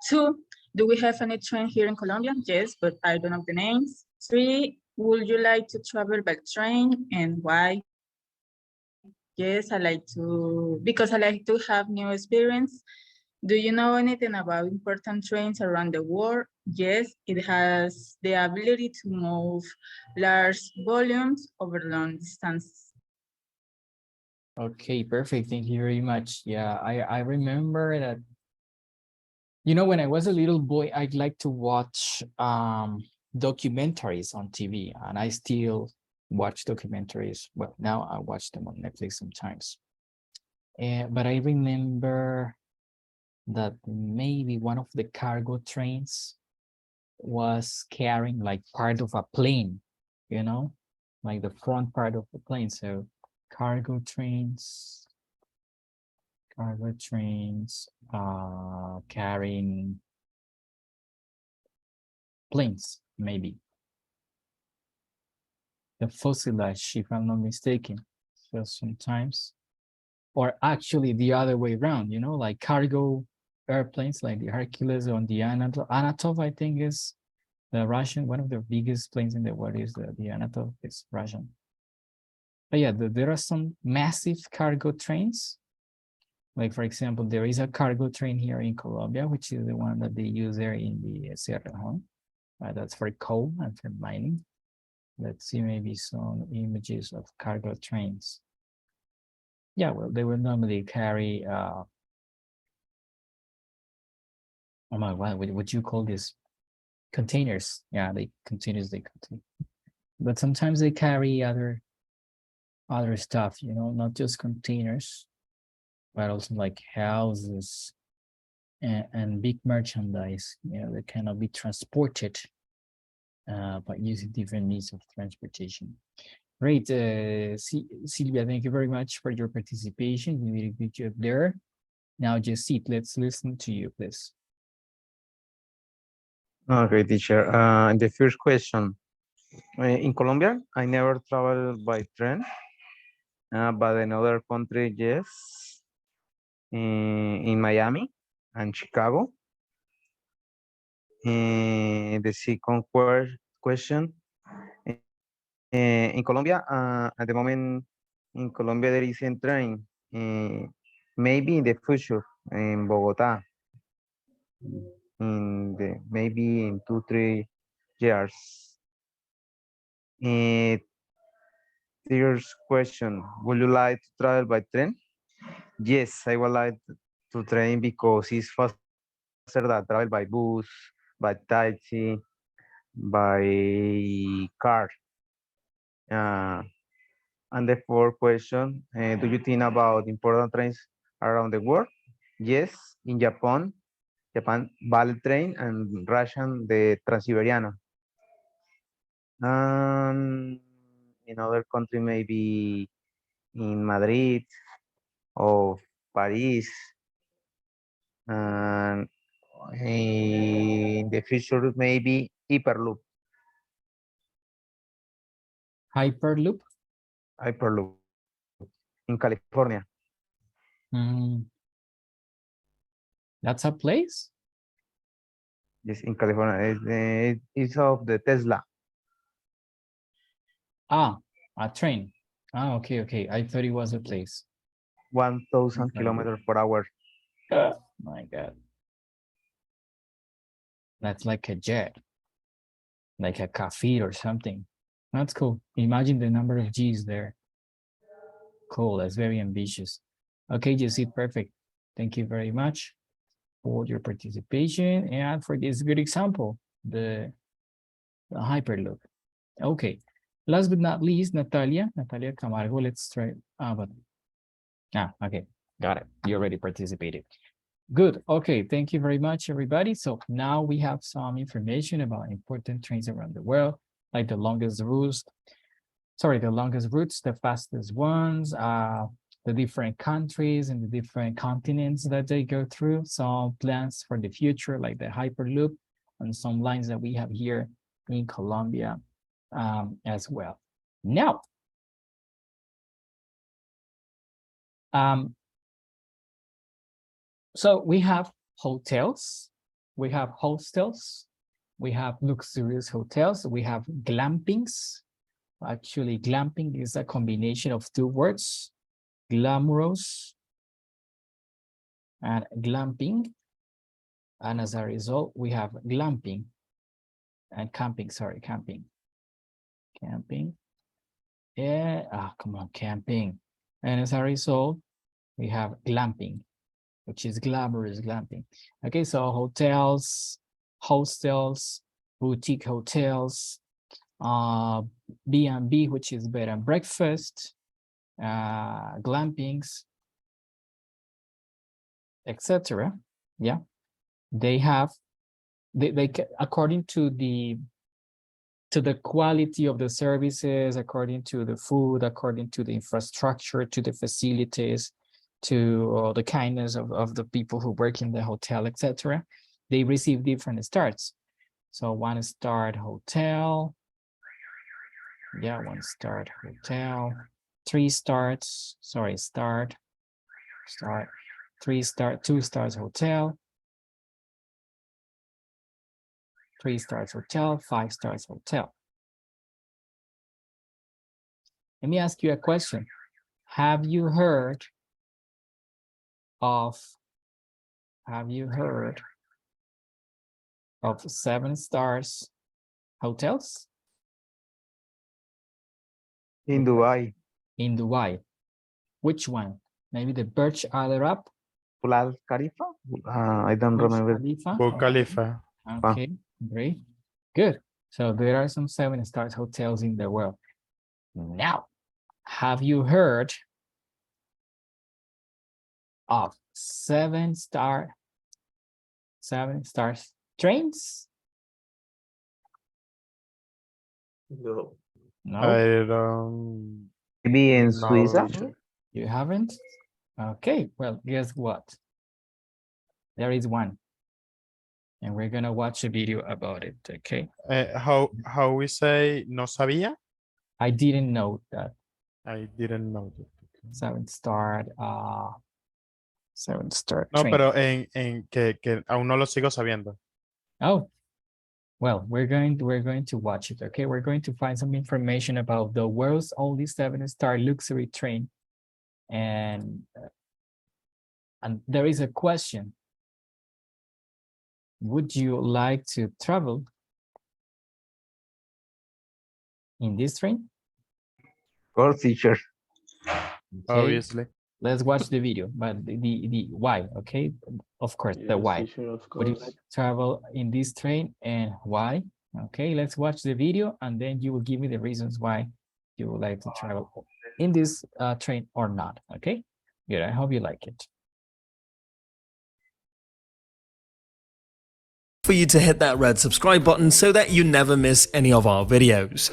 Speaker 19: Two, do we have any train here in Colombia? Yes, but I don't know the names. Three, would you like to travel by train and why? Yes, because I like to have new experience. Do you know anything about important trains around the world? Yes, it has the ability to move large volumes over long distances.
Speaker 2: Okay, perfect. Thank you very much. Yeah, I remember that, you know, when I was a little boy, I'd like to watch documentaries on TV, and I still watch documentaries. Well, now I watch them on Netflix sometimes. But I remember that maybe one of the cargo trains was carrying like part of a plane, you know, like the front part of the plane. So cargo trains carrying planes, maybe. The fuselage, if I'm not mistaken. So sometimes, or actually the other way around, you know, like cargo airplanes like the Hercules on the Anatov, I think is the Russian, one of the biggest planes in the world is the Anatov, is Russian. But yeah, there are some massive cargo trains. Like, for example, there is a cargo train here in Colombia, which is the one that they use there in the Cerrejón. That's for coal and for mining. Let's see maybe some images of cargo trains. Yeah, well, they will normally carry, oh my God, what you call this? Containers. Yeah, containers they contain. But sometimes they carry other stuff, you know, not just containers, but also like houses and big merchandise, you know, that cannot be transported by using different means of transportation. Great, Silvia, thank you very much for your participation. You did a good job there. Now just sit, let's listen to you, please.
Speaker 20: Okay, teacher. The first question. In Colombia, I never traveled by train, but in other country, yes. In Miami and Chicago. The second question. In Colombia, at the moment, in Colombia, there is a train. Maybe in the future, in Bogota, maybe in 2-3 years. First question, would you like to travel by train? Yes, I would like to train because it's faster than travel by bus, by taxi, by car. And the fourth question, do you think about important trains around the world? Yes, in Japan, Bullet Train, and Russian, the Transiberiano. In other country, maybe in Madrid or Paris. And in the future, maybe Hyperloop.
Speaker 2: Hyperloop?
Speaker 20: Hyperloop in California.
Speaker 2: That's a place?
Speaker 20: Yes, in California. It's of the Tesla.
Speaker 2: Ah, a train. Ah, okay, okay. I thought it was a place.
Speaker 20: 1,000 kilometers per hour.
Speaker 2: My God. That's like a jet, like a cafe or something. That's cool. Imagine the number of G's there. Cool, that's very ambitious. Okay, Jesse, perfect. Thank you very much for your participation and for this good example, the Hyperloop. Okay, last but not least, Natalia Camargo, let's try. Okay. Got it. You already participated. Good. Okay. Thank you very much, everybody. So now we have some information about important trains around the world, like the longest routes, the fastest ones, the different countries and the different continents that they go through, some plans for the future, like the Hyperloop, and some lines that we have here in Colombia as well. Now, so we have hotels, we have hostels, we have luxurious hotels, we have glampings. Actually, glamping is a combination of two words, glamorous and glamping. And as a result, we have glamping and camping, sorry, camping. Camping. Yeah, come on, camping. And as a result, we have glamping, which is glamorous glamping. Okay, so hotels, hostels, boutique hotels, B&B, which is bed and breakfast, glampings, etc. Yeah, they have, they according to the quality of the services, according to the food, according to the infrastructure, to the facilities, to the kindness of the people who work in the hotel, etc. They receive different starts. So 1-star hotel, yeah, 1-star hotel, 3 stars, sorry, start, 3-star, 2 stars hotel, 3 stars hotel, 5 stars hotel. Let me ask you a question. Have you heard of 7 stars hotels?
Speaker 20: In Dubai.
Speaker 2: In Dubai. Which one? Maybe the Burj Al Arab?
Speaker 20: Burj Khalifa? I don't
Speaker 2: Burj
Speaker 20: remember.
Speaker 2: Khalifa?
Speaker 12: Burj Khalifa.
Speaker 2: Okay, great. Good. So there are some 7-star hotels in the world. Now, have you heard of 7-star trains?
Speaker 10: No.
Speaker 2: No.
Speaker 12: I don't.
Speaker 20: Maybe in
Speaker 12: know,
Speaker 20: Suiza?
Speaker 12: Richard.
Speaker 2: You haven't? Okay, well, guess what? There is one. And we're gonna watch a video about it, okay?
Speaker 12: How we say no sabía?
Speaker 2: I didn't know that.
Speaker 12: I didn't know that.
Speaker 2: 7-star
Speaker 12: No,
Speaker 2: train.
Speaker 12: pero que aún no lo sigo sabiendo.
Speaker 2: Oh, well, we're going to watch it, okay? We're going to find some information about the world's only 7-star luxury train. And there is a question. Would you like to travel in this train?
Speaker 20: Of course, teacher.
Speaker 2: Okay.
Speaker 12: Obviously.
Speaker 2: Let's watch the video, but the why, okay? Of course, the why.
Speaker 9: Teacher, of
Speaker 2: Would you
Speaker 9: course.
Speaker 2: like to travel in this train and why? Okay, let's watch the video and then you will give me the reasons why you would like to travel in this train or not, okay? Good, I hope you like it.
Speaker 21: For you to hit that red subscribe button so that you never miss any of our videos.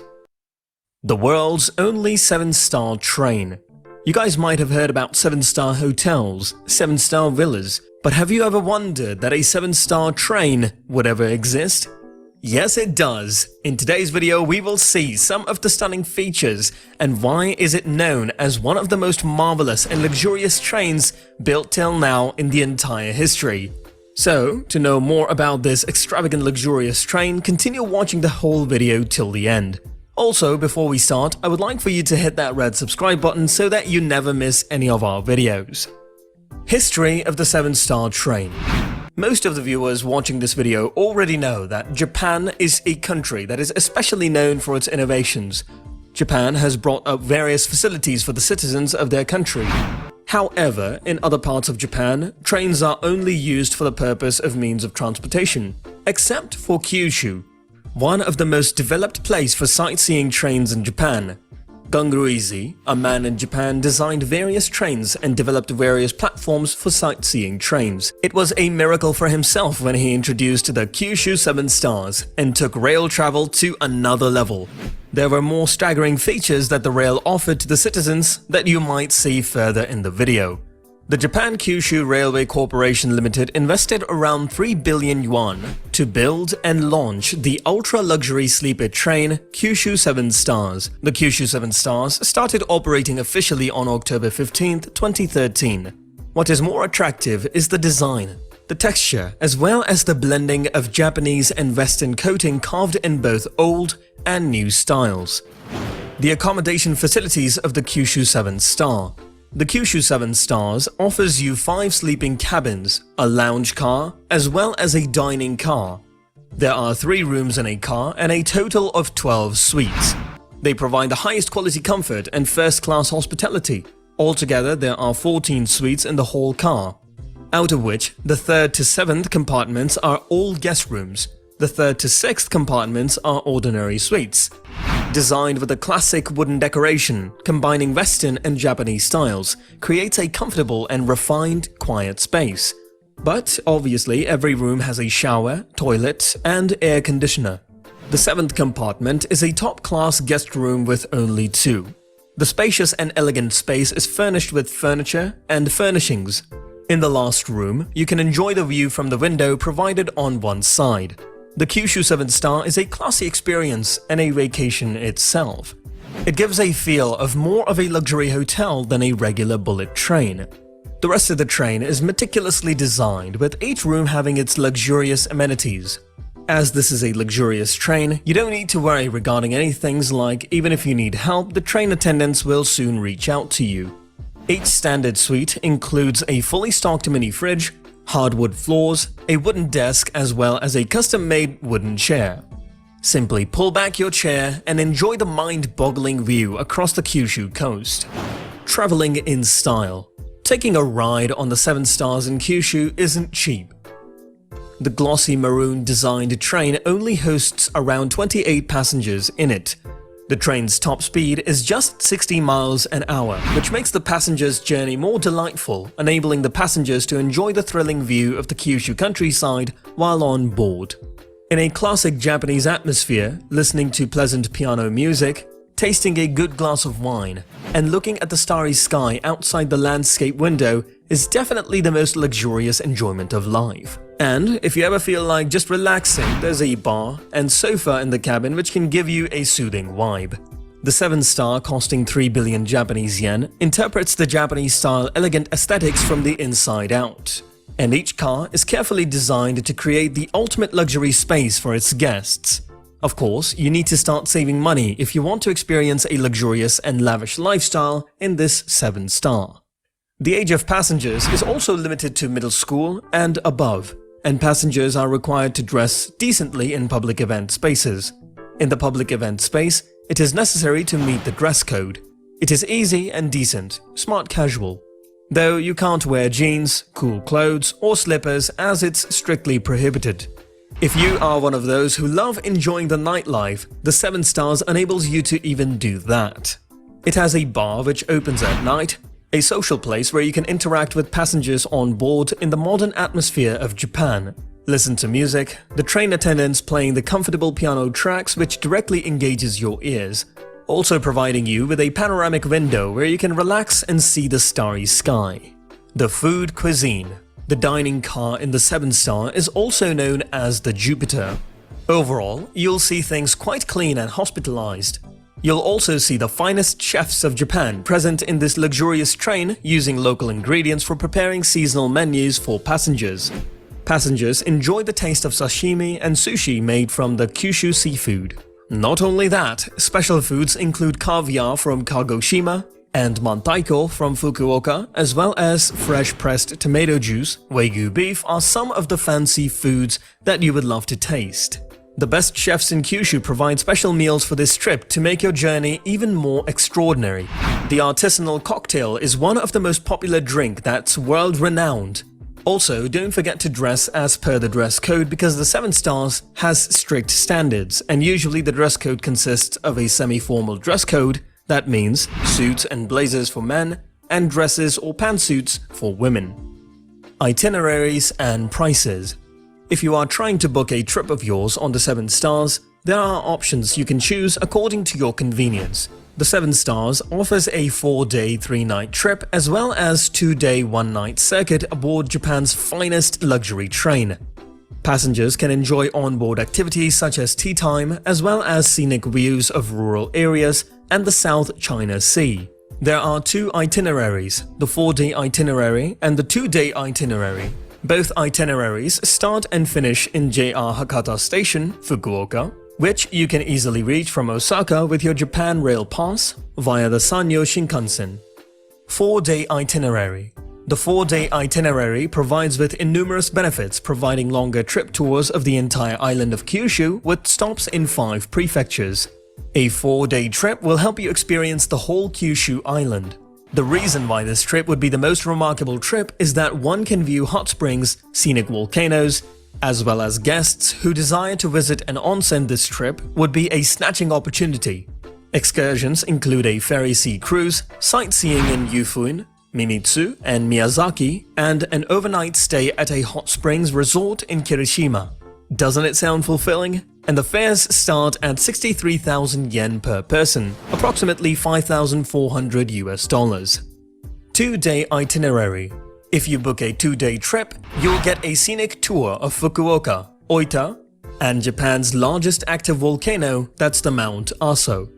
Speaker 21: The world's only 7-star train. You guys might have heard about 7-star hotels, 7-star villas, but have you ever wondered that a 7-star train would ever exist? Yes, it does. In today's video, we will see some of the stunning features and why is it known as one of the most marvelous and luxurious trains built till now in the entire history. So, to know more about this extravagant luxurious train, continue watching the whole video till the end. Also, before we start, I would like for you to hit that red subscribe button so that you never miss any of our videos. History of the 7-star train. Most of the viewers watching this video already know that Japan is a country that is especially known for its innovations. Japan has brought up various facilities for the citizens of their country. However, in other parts of Japan, trains are only used for the purpose of means of transportation, except for Kyushu, one of the most developed places for sightseeing trains in Japan. Gungruizi, a man in Japan, designed various trains and developed various platforms for sightseeing trains. It was a miracle for himself when he introduced the Kyushu 7 Stars and took rail travel to another level. There were more staggering features that the rail offered to the citizens that you might see further in the video. The Japan Kyushu Railway Corporation Limited invested around 3 billion yuan to build and launch the ultra-luxury sleeper train Kyushu 7 Stars. The Kyushu 7 Stars started operating officially on October 15, 2013. What is more attractive is the design, the texture, as well as the blending of Japanese and Western coating carved in both old and new styles. The accommodation facilities of the Kyushu 7 Star. The Kyushu 7 Stars offers you 5 sleeping cabins, a lounge car, as well as a dining car. There are 3 rooms in a car and a total of 12 suites. They provide the highest quality comfort and first-class hospitality. Altogether, there are 14 suites in the whole car, out of which the 3rd to 7th compartments are all guest rooms. The 3rd to 6th compartments are ordinary suites. Designed with a classic wooden decoration, combining Western and Japanese styles, creates a comfortable and refined, quiet space. But obviously, every room has a shower, toilet, and air conditioner. The 7th compartment is a top-class guest room with only 2. The spacious and elegant space is furnished with furniture and furnishings. In the last room, you can enjoy the view from the window provided on one side. The Kyushu 7 Star is a classy experience and a vacation itself. It gives a feel of more of a luxury hotel than a regular bullet train. The rest of the train is meticulously designed, with each room having its luxurious amenities. As this is a luxurious train, you don't need to worry regarding any things like even if you need help, the train attendants will soon reach out to you. Each standard suite includes a fully stocked mini fridge, hardwood floors, a wooden desk, as well as a custom-made wooden chair. Simply pull back your chair and enjoy the mind-boggling view across the Kyushu coast. Traveling in style. Taking a ride on the 7 Stars in Kyushu isn't cheap. The glossy maroon designed train only hosts around 28 passengers in it. The train's top speed is just 60 miles an hour, which makes the passengers' journey more delightful, enabling the passengers to enjoy the thrilling view of the Kyushu countryside while on board. In a classic Japanese atmosphere, listening to pleasant piano music, tasting a good glass of wine, and looking at the starry sky outside the landscape window is definitely the most luxurious enjoyment of life. And if you ever feel like just relaxing, there's a bar and sofa in the cabin which can give you a soothing vibe. The 7 Star, costing 3 billion Japanese yen, interprets the Japanese-style elegant aesthetics from the inside out. And each car is carefully designed to create the ultimate luxury space for its guests. Of course, you need to start saving money if you want to experience a luxurious and lavish lifestyle in this 7 Star. The age of passengers is also limited to middle school and above, and passengers are required to dress decently in public event spaces. In the public event space, it is necessary to meet the dress code. It is easy and decent, smart casual. Though you can't wear jeans, cool clothes, or slippers as it's strictly prohibited. If you are one of those who love enjoying the nightlife, the 7 Stars enables you to even do that. It has a bar which opens at night, a social place where you can interact with passengers on board in the modern atmosphere of Japan. Listen to music, the train attendants playing the comfortable piano tracks which directly engages your ears, also providing you with a panoramic window where you can relax and see the starry sky. The food cuisine. The dining car in the 7 Star is also known as the Jupiter. Overall, you'll see things quite clean and hospitalized. You'll also see the finest chefs of Japan present in this luxurious train using local ingredients for preparing seasonal menus for passengers. Passengers enjoy the taste of sashimi and sushi made from the Kyushu seafood. Not only that, special foods include caviar from Kagoshima and mantaiko from Fukuoka, as well as fresh pressed tomato juice, wagyu beef are some of the fancy foods that you would love to taste. The best chefs in Kyushu provide special meals for this trip to make your journey even more extraordinary. The artisanal cocktail is one of the most popular drink that's world-renowned. Also, don't forget to dress as per the dress code because the 7 Stars has strict standards, and usually the dress code consists of a semi-formal dress code, That means suits and blazers for men and dresses or pantsuits for women. Itineraries and prices. If you are trying to book a trip of yours on the 7 stars, there are options you can choose according to your convenience. The 7 stars offers a 4-day, 3-night trip as well as 2-day, 1-night circuit aboard Japan's finest luxury train. Passengers can enjoy onboard activities such as tea time as well as scenic views of rural areas and the South China Sea. There are 2 itineraries, the 4-day itinerary and the 2-day itinerary. Both itineraries start and finish in JR Hakata Station, Fukuoka, which you can easily reach from Osaka with your Japan Rail Pass via the Sanyo Shinkansen. 4-day itinerary. The 4-day itinerary provides with innumerous benefits, providing longer trip tours of the entire island of Kyushu with stops in 5 prefectures. A 4-day trip will help you experience the whole Kyushu island. The reason why this trip would be the most remarkable trip is that one can view hot springs, scenic volcanoes, as well as guests who desire to visit an onsen. This trip would be a snatching opportunity. Excursions include a ferry sea cruise, sightseeing in Yufuin, Minitsu, and Miyazaki, and an overnight stay at a hot springs resort in Kirishima. Doesn't it sound fulfilling? And the fares start at 63,000 yen per person, approximately $5,400 US. 2-day itinerary. If you book a 2-day trip, you'll get a scenic tour of Fukuoka, Oita, and Japan's largest active volcano, that's the Mount Aso.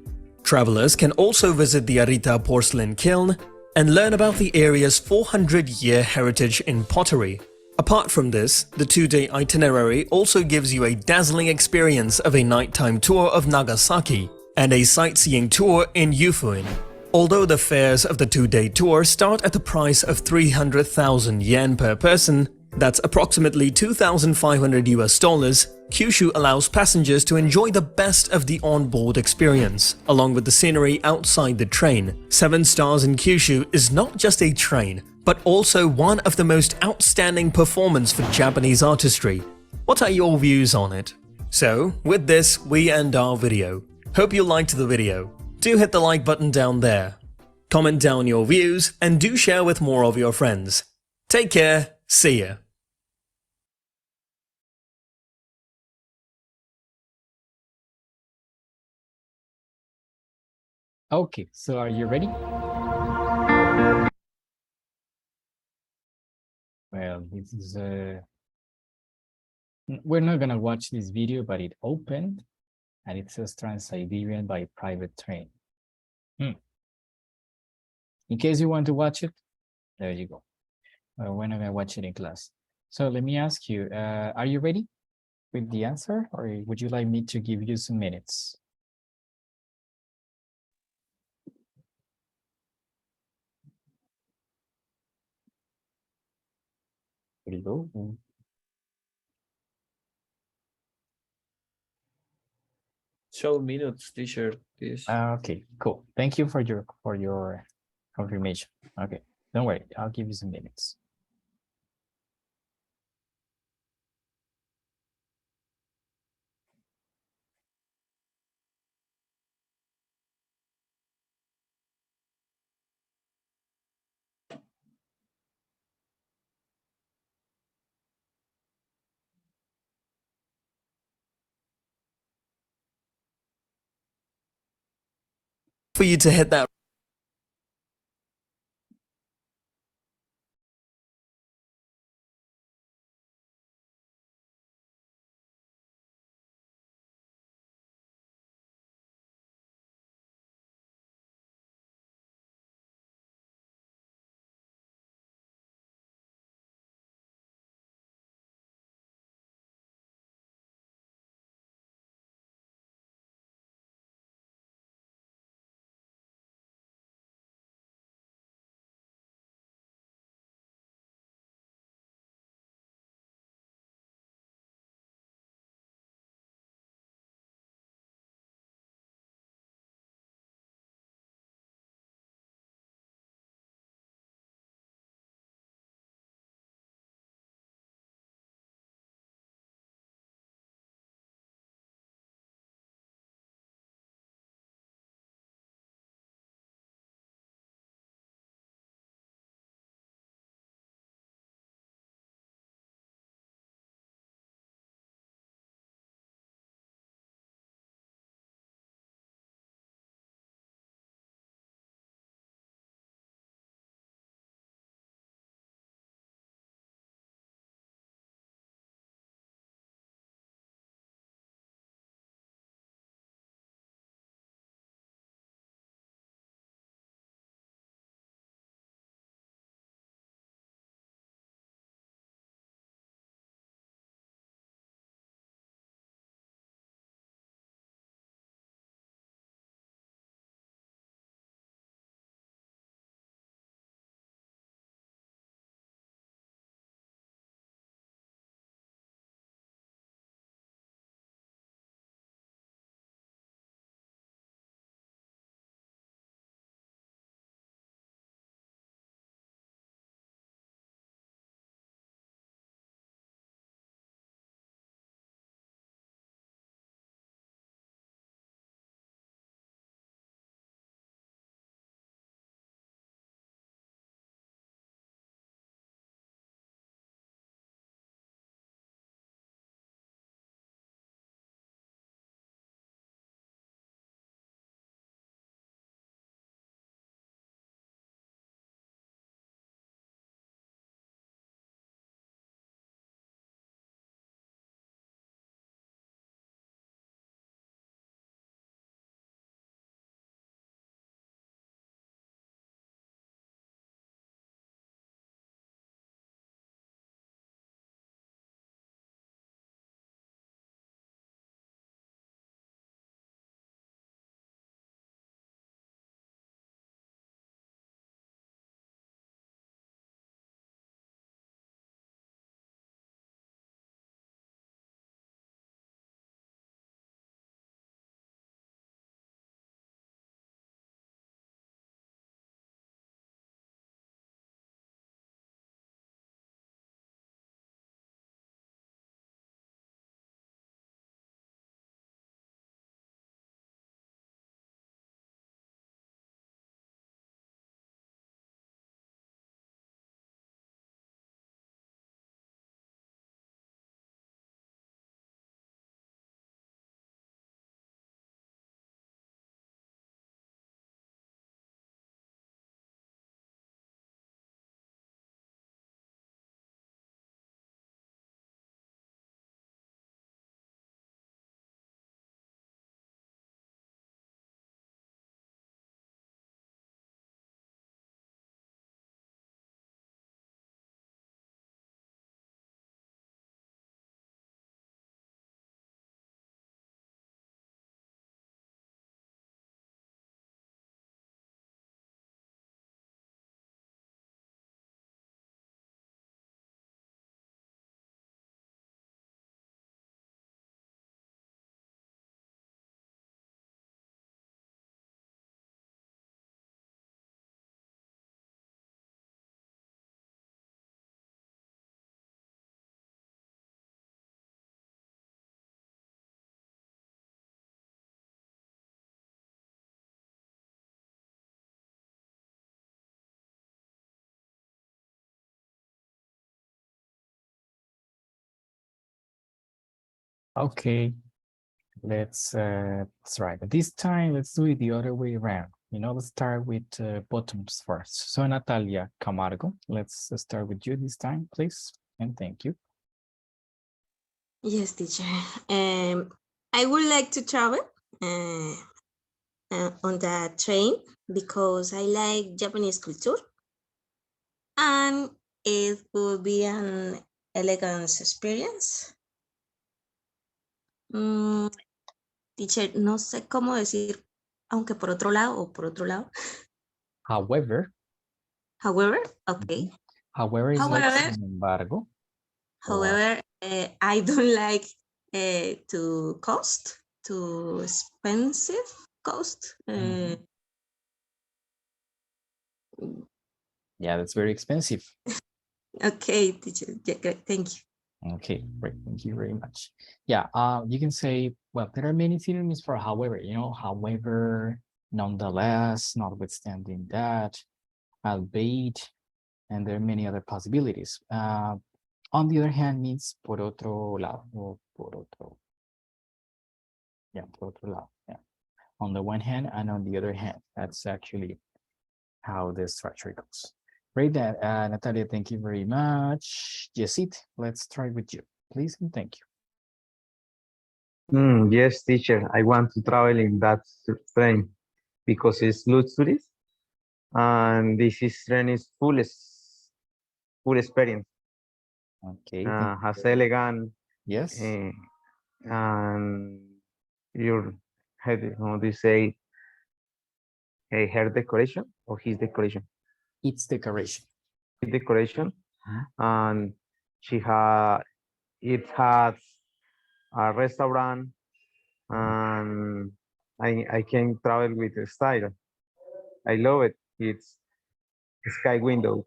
Speaker 21: Travelers can also visit the Arita porcelain kiln and learn about the area's 400-year heritage in pottery. Apart from this, the 2-day itinerary also gives you a dazzling experience of a nighttime tour of Nagasaki and a sightseeing tour in Yufuin. Although the fares of the 2-day tour start at the price of 300,000 yen per person, that's approximately $2,500 US, Kyushu allows passengers to enjoy the best of the onboard experience, along with the scenery outside the train. 7 stars in Kyushu is not just a train, but also one of the most outstanding performances for Japanese artistry. What are your views on it? So, with this, we end our video. Hope you liked the video. Do hit the like button down there. Comment down your views and do share with more of your friends. Take care, see ya.
Speaker 2: Okay, so are you ready? Well, this is we're not gonna watch this video, but it opened and it says Trans-Siberian by private train. In case you want to watch it, there you go. We're not gonna watch it in class. So let me ask you, are you ready with the answer, or would you like me to give you some minutes? There you go.
Speaker 8: Show minutes, teacher, please.
Speaker 2: Okay, cool. Thank you for your confirmation. Okay, don't worry, I'll give you some minutes.
Speaker 21: For you to hit that
Speaker 2: Okay, let's try. But this time, let's do it the other way around. Let's start with bottoms first. So Natalia Camargo, let's start with you this time, please. And thank you.
Speaker 18: Yes, teacher. I would like to travel on the train because I like Japanese culture, and it would be an elegant experience. Teacher, no sé cómo decir, aunque por otro lado o por otro lado.
Speaker 2: However.
Speaker 18: However, okay.
Speaker 2: However is like sin embargo.
Speaker 18: However, I don't like to cost, too expensive cost.
Speaker 2: Yeah, that's very expensive.
Speaker 18: Okay, teacher. Yeah, great. Thank you.
Speaker 2: Okay, great. Thank you very much. Yeah, you can say, well, there are many synonyms for however, however, nonetheless, notwithstanding that, albeit, and there are many other possibilities. On the other hand means por otro lado, or por otro. Yeah, por otro lado, yeah. On the one hand and on the other hand, that's actually how the structure goes. Great, Natalia, thank you very much. Yesit, let's try with you, please, and thank you.
Speaker 20: Yes, teacher, I want to travel in that train because it's luxury and train is full experience.
Speaker 2: Okay.
Speaker 20: Has elegant.
Speaker 2: Yes.
Speaker 20: And your head, how do you say, her decoration or his decoration?
Speaker 2: It's decoration.
Speaker 20: It's decoration. And it has a restaurant, and I can travel with the style. I love it. It's sky window,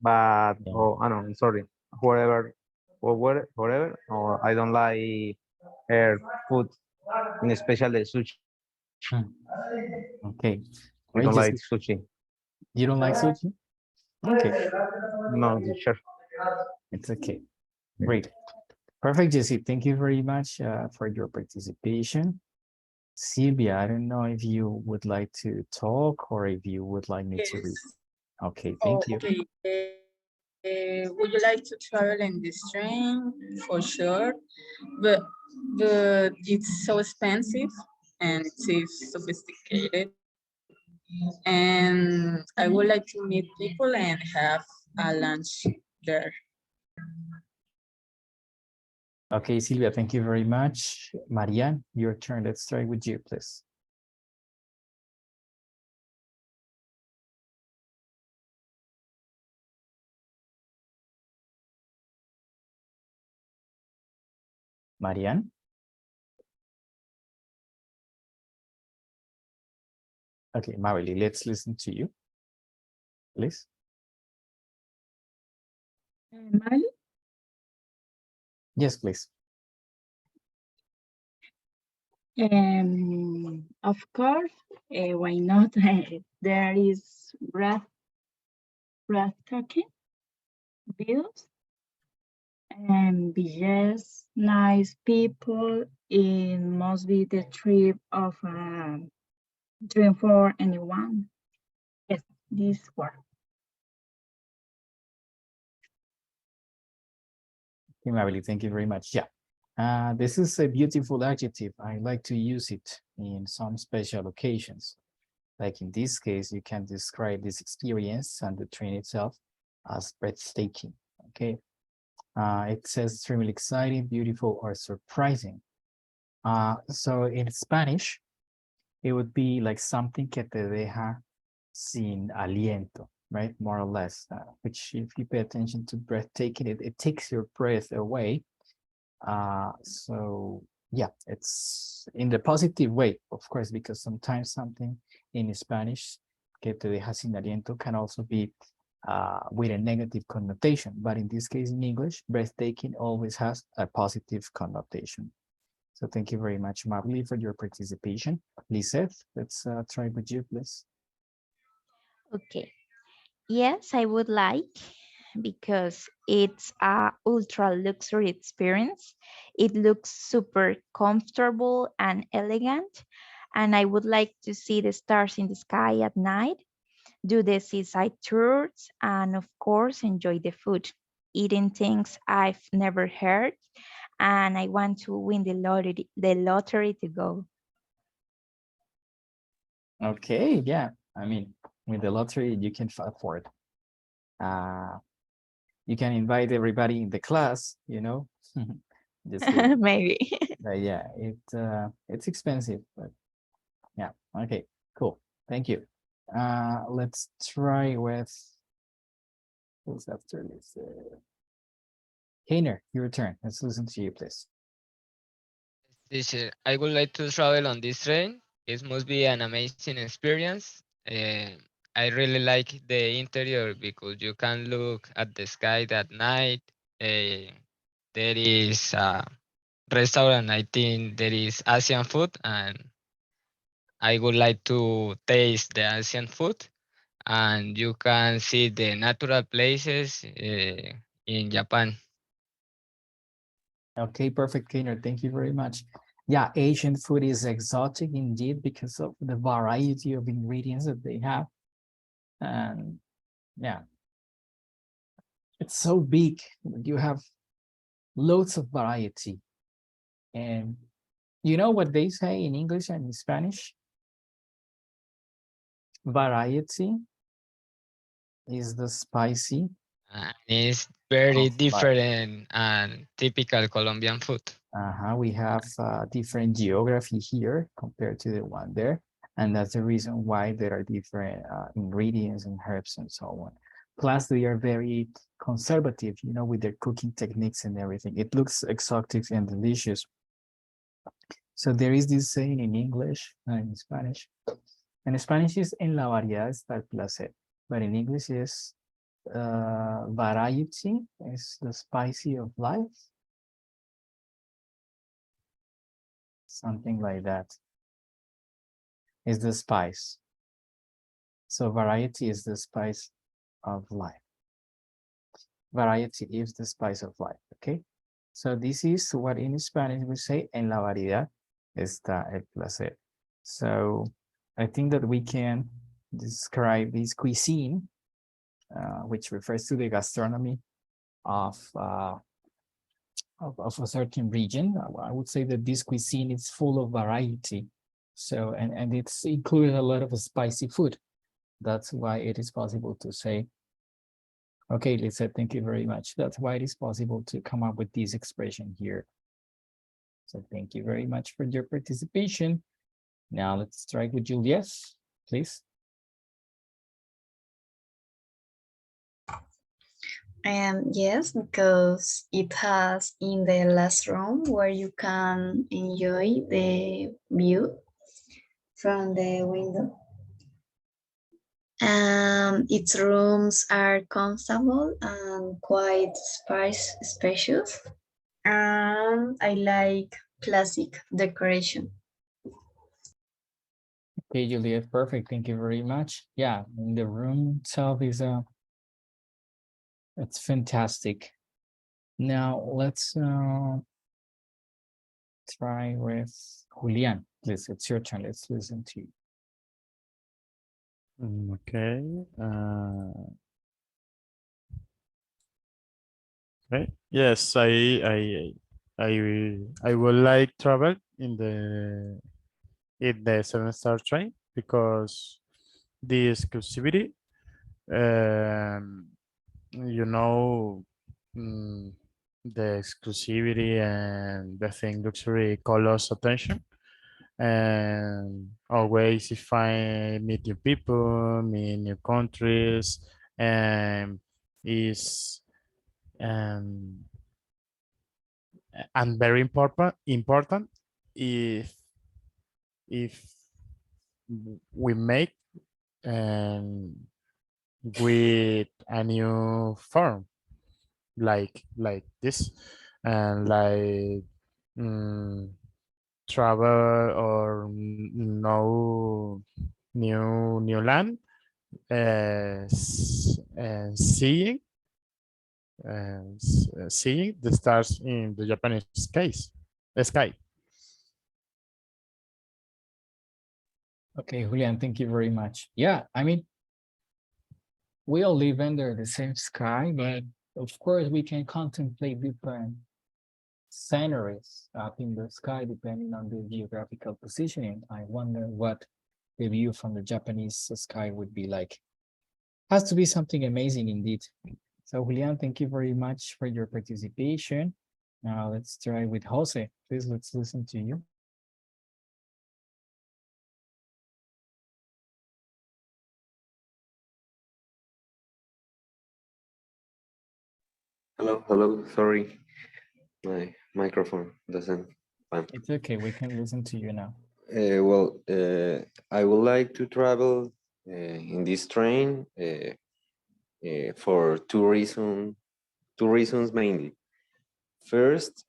Speaker 20: but oh, I know, sorry, whatever, whatever. Or I don't like air food, in special the sushi.
Speaker 2: Okay.
Speaker 20: I don't like sushi.
Speaker 2: You don't like sushi? Okay.
Speaker 20: No, sure.
Speaker 2: It's okay. Great. Perfect, Jesse. Thank you very much for your participation. Silvia, I don't know if you would like to talk or if you would like me to read. Okay, thank you.
Speaker 19: Okay. Would you like to travel in this train? For sure, but it's so expensive and it is sophisticated. And I would like to meet people and have a lunch there.
Speaker 2: Okay, Silvia, thank you very much. Marianne, your turn. Let's start with you, please. Marianne? Okay, Marily, let's listen to you, please.
Speaker 16: Marily?
Speaker 2: Yes, please.
Speaker 16: Of course, why not? There is breathtaking views and yes, nice people. It must be the trip of a dream for anyone. Yes, this work.
Speaker 2: Okay, Marily, thank you very much. Yeah. This is a beautiful adjective. I like to use it in some special occasions. Like in this case, you can describe this experience and the train itself as breathtaking, okay? It says extremely exciting, beautiful, or surprising. So in Spanish, it would be like something que te deja sin aliento, right? More or less, which if you pay attention to breathtaking, it takes your breath away. So yeah, it's in the positive way, of course, because sometimes something in Spanish, que te deja sin aliento, can also be with a negative connotation. But in this case, in English, breathtaking always has a positive connotation. So thank you very much, Marley, for your participation. Lisette, let's try with you, please.
Speaker 15: Okay. Yes, I would like because it's a ultra luxury experience. It looks super comfortable and elegant, and I would like to see the stars in the sky at night, do the seaside tours, and of course enjoy the food, eating things I've never heard, and I want to win the lottery to go.
Speaker 2: Okay, yeah. I mean, with the lottery, you can afford. Uh, you can invite everybody in the class, you know. Just kidding.
Speaker 15: Maybe.
Speaker 2: But yeah, it's expensive, but yeah. Okay, cool. Thank you. Let's try with who's after this. Kainer, your turn. Let's listen to you, please.
Speaker 14: Teacher, I would like to travel on this train. It must be an amazing experience. I really like the interior because you can look at the sky at night. Uh, there is a restaurant. I think there is Asian food, and I would like to taste the Asian food. And you can see the natural places in Japan.
Speaker 2: Okay, perfect, Kainer. Thank you very much. Yeah, Asian food is exotic indeed because of the variety of ingredients that they have. And yeah, it's so big. You have loads of variety. And you know what they say in English and in Spanish? Variety is the spicy
Speaker 14: It's very
Speaker 2: of life.
Speaker 14: different and typical Colombian food.
Speaker 2: We have different geography here compared to the one there. And that's the reason why there are different ingredients and herbs and so on. Plus, they are very conservative, you know, with their cooking techniques and everything. It looks exotic and delicious. So there is this saying in English and in Spanish. In Spanish is en la variedad está el placer, but in English is variety is the spicy of life. Something like that is the spice. So variety is the spice of life. Variety is the spice of life, okay? So this is what in Spanish we say, en la variedad está el placer. So I think that we can describe this cuisine, which refers to the gastronomy of a certain region. I would say that this cuisine is full of variety. So, and it's included a lot of spicy food. That's why it is possible to say, okay, Lisa, thank you very much. That's why it is possible to come up with this expression here. So thank you very much for your participation. Now let's try with Juliet, please.
Speaker 13: Yes, because it has in the last room where you can enjoy the view from the window. Its rooms are comfortable and quite spacious. And I like classic decoration.
Speaker 2: Okay, Juliet, perfect. Thank you very much. Yeah, and the room itself is it's fantastic. Now let's try with Julian. Please, it's your turn. Let's listen to you.
Speaker 12: Okay. Okay. Yes, I would like travel in the 7-star train because the exclusivity, you know, mm, the exclusivity and the thing luxury call us attention. And always if I meet new people, meet new countries, and is um, and very important if we make um, with a new form like this, and like mm, travel or know new land, and seeing see the stars in the Japanese sky.
Speaker 2: Okay, Julian, thank you very much. Yeah, I mean, we all live under the same sky, but of course we can contemplate different sceneries up in the sky depending on the geographical positioning. I wonder what the view from the Japanese sky would be like. Has to be something amazing indeed. So Julian, thank you very much for your participation. Now let's try with Jose. Please, let's listen to you.
Speaker 11: Hello. Sorry, my microphone doesn't.
Speaker 2: It's okay. We can listen to you now.
Speaker 11: I would like to travel in this train for two reasons mainly. First,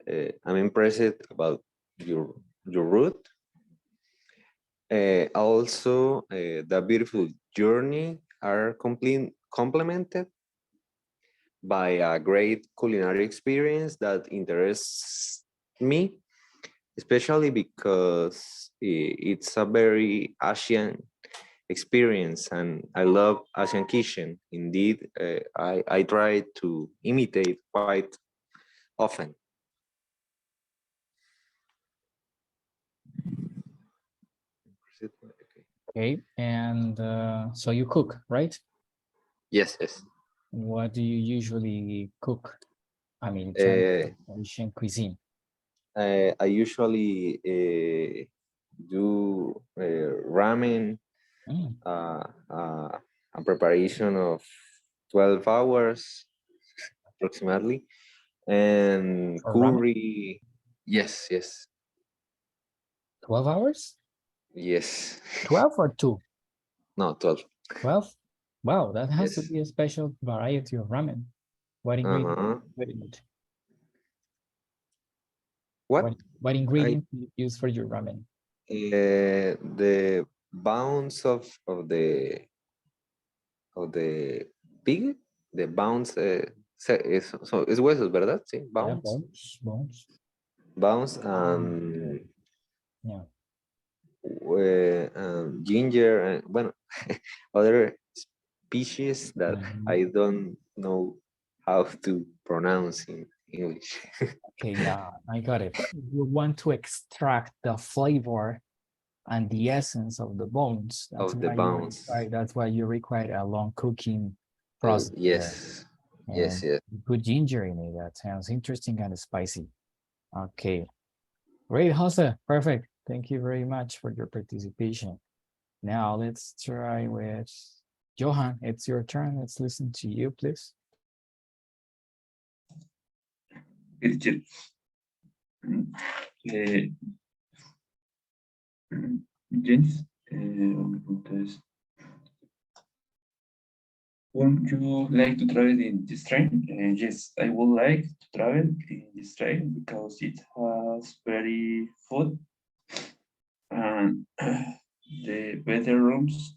Speaker 11: I'm impressed about your route. Also, the beautiful journey are complemented by a great culinary experience that interests me, especially because it's a very Asian experience and I love Asian kitchen. Indeed, I try to imitate quite often.
Speaker 2: Okay, and so you cook, right?
Speaker 11: Yes.
Speaker 2: What do you usually cook? I mean, Asian cuisine.
Speaker 11: I usually do ramen, a preparation of 12 hours approximately, and
Speaker 2: For ramen?
Speaker 11: curry. Yes.
Speaker 2: 12 hours?
Speaker 11: Yes.
Speaker 2: 12 or 2?
Speaker 11: No, 12.
Speaker 2: 12? Wow, that has to
Speaker 11: Yes.
Speaker 2: be a special variety of ramen. What ingredients put in it? What ingredients do you use for your ramen?
Speaker 11: The bones of the pig, the bones, es huesos, ¿verdad? Sí,
Speaker 2: Yeah,
Speaker 11: bones.
Speaker 2: bones.
Speaker 11: Bones and
Speaker 2: Yeah.
Speaker 11: Ginger and bueno, other species that I don't know how to pronounce in English.
Speaker 2: Okay, yeah, I got it. You want to extract the flavor and the essence of the bones.
Speaker 11: Of the bones.
Speaker 2: That's why you require a long cooking process.
Speaker 11: Yes. Yes.
Speaker 2: You put ginger in it. That sounds interesting and spicy. Okay. Great, Jose. Perfect. Thank you very much for your participation. Now let's try with Johan. It's your turn. Let's listen to you, please.
Speaker 3: James, mi pregunta es, would you like to travel in this train? Yes, I would like to travel in this train because it has very food and the better rooms.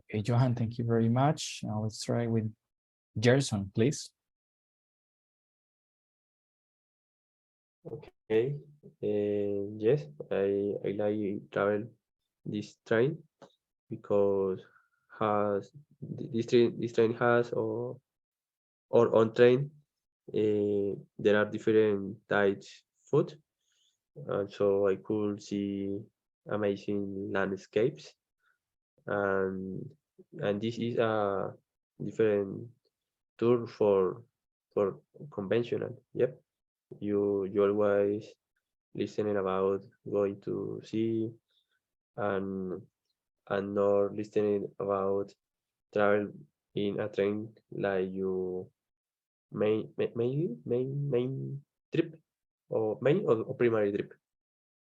Speaker 2: Okay, Johan, thank you very much. Now let's try with Gerson, please.
Speaker 10: Okay. Yes, I like travel this train because this train has or on train there are different types food, so I could see amazing landscapes, and this is a different tour for conventional. Yep, you always listening about going to see and not listening about travel in a train like you main trip or main or primary trip.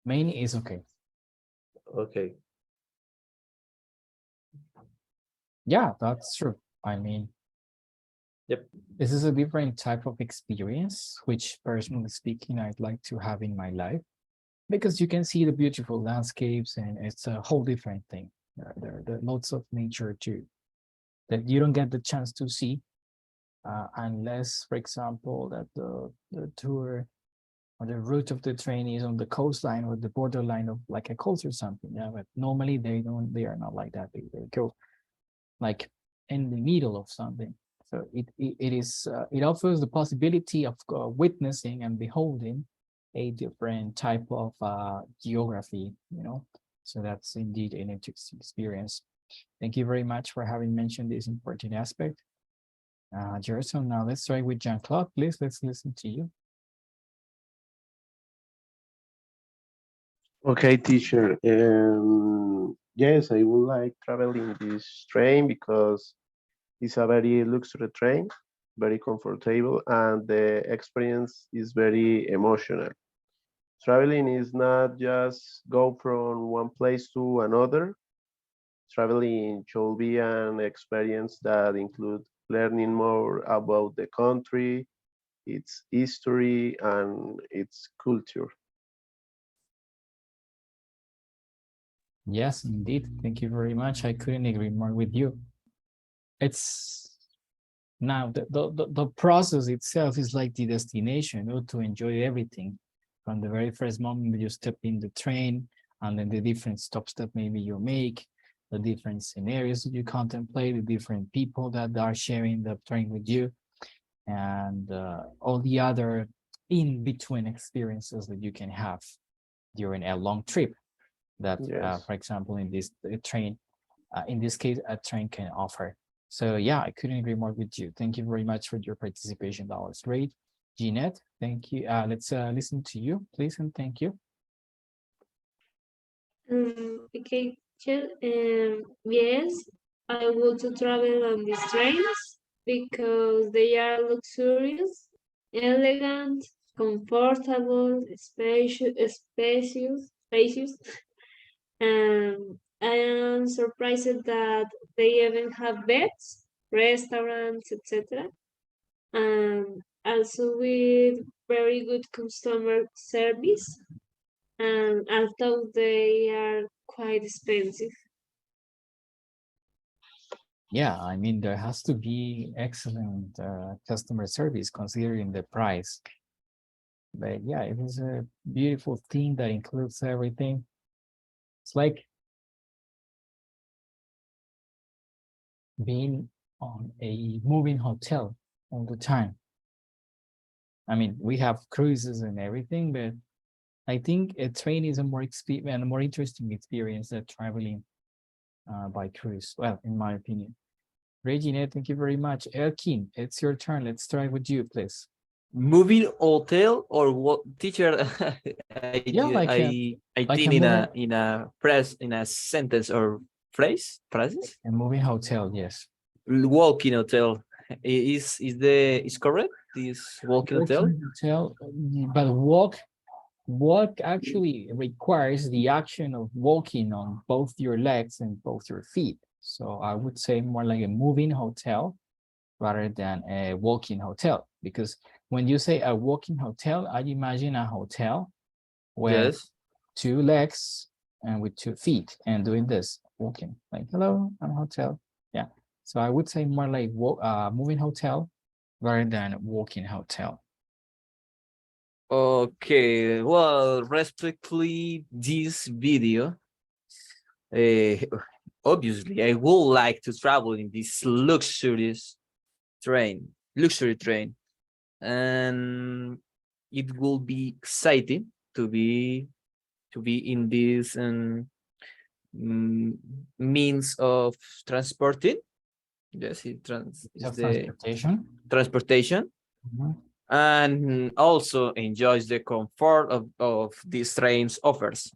Speaker 2: Main is okay.
Speaker 10: Okay.
Speaker 2: Yeah, that's true. I mean,
Speaker 10: yep,
Speaker 2: this is a different type of experience, which personally speaking, I'd like to have in my life, because you can see the beautiful landscapes and it's a whole different thing. There are lots of nature too that you don't get the chance to see unless, for example, that the tour or the route of the train is on the coastline or the borderline of like a coast or something. Yeah, but normally they are not like that. They go like in the middle of something. So it offers the possibility of witnessing and beholding a different type of geography, you know. So that's indeed an interesting experience. Thank you very much for having mentioned this important aspect. Gerson, now let's try with Jean-Claude. Please, let's listen to you.
Speaker 9: Okay, teacher. Yes, I would like traveling this train because it's a very luxury train, very comfortable, and the experience is very emotional. Traveling is not just go from one place to another. Traveling should be an experience that includes learning more about the country, its history, and its culture.
Speaker 2: Yes, indeed. Thank you very much. I couldn't agree more with you. It's now the process itself is like the destination, you know, to enjoy everything from the very first moment you step in the train, and then the different stops that maybe you make, the different scenarios that you contemplate, the different people that are sharing the train with you, and all the other in-between experiences that you can have during a long trip that,
Speaker 9: Yes.
Speaker 2: for example, in this train, in this case, a train can offer. So yeah, I couldn't agree more with you. Thank you very much for your participation. That was great. Jeanette, thank you. Let's listen to you, please, and thank you.
Speaker 4: Okay, yes, I want to travel on these trains because they are luxurious, elegant, comfortable, spacious. I am surprised that they even have beds, restaurants, etc. Also with very good customer service, and although they are quite expensive.
Speaker 2: Yeah, I mean, there has to be excellent customer service considering the price. But yeah, it is a beautiful thing that includes everything. It's like being on a moving hotel all the time. I mean, we have cruises and everything, but I think a train is a more interesting experience than traveling by cruise. Well, in my opinion. Regina, thank you very much. Elkin, it's your turn. Let's try with you, please.
Speaker 8: Moving hotel or what, teacher?
Speaker 2: Yeah, like
Speaker 8: I
Speaker 2: like
Speaker 8: think
Speaker 2: a
Speaker 8: in a sentence or phrases.
Speaker 2: A moving hotel, yes.
Speaker 8: Walking hotel is correct. This walking hotel.
Speaker 2: Walking hotel, but walk actually requires the action of walking on both your legs and both your feet. So I would say more like a moving hotel rather than a walking hotel, because when you say a walking hotel, I imagine a hotel with
Speaker 8: Yes.
Speaker 2: 2 legs and with 2 feet and doing this, walking, like, hello, I'm a hotel. Yeah. So I would say more like moving hotel rather than walking hotel.
Speaker 8: Okay, well, respectfully, this video, obviously, I would like to travel in this luxury train, and it will be exciting to be in this means of transporting. Yes, is the transportation. And also enjoys the comfort of these trains offers.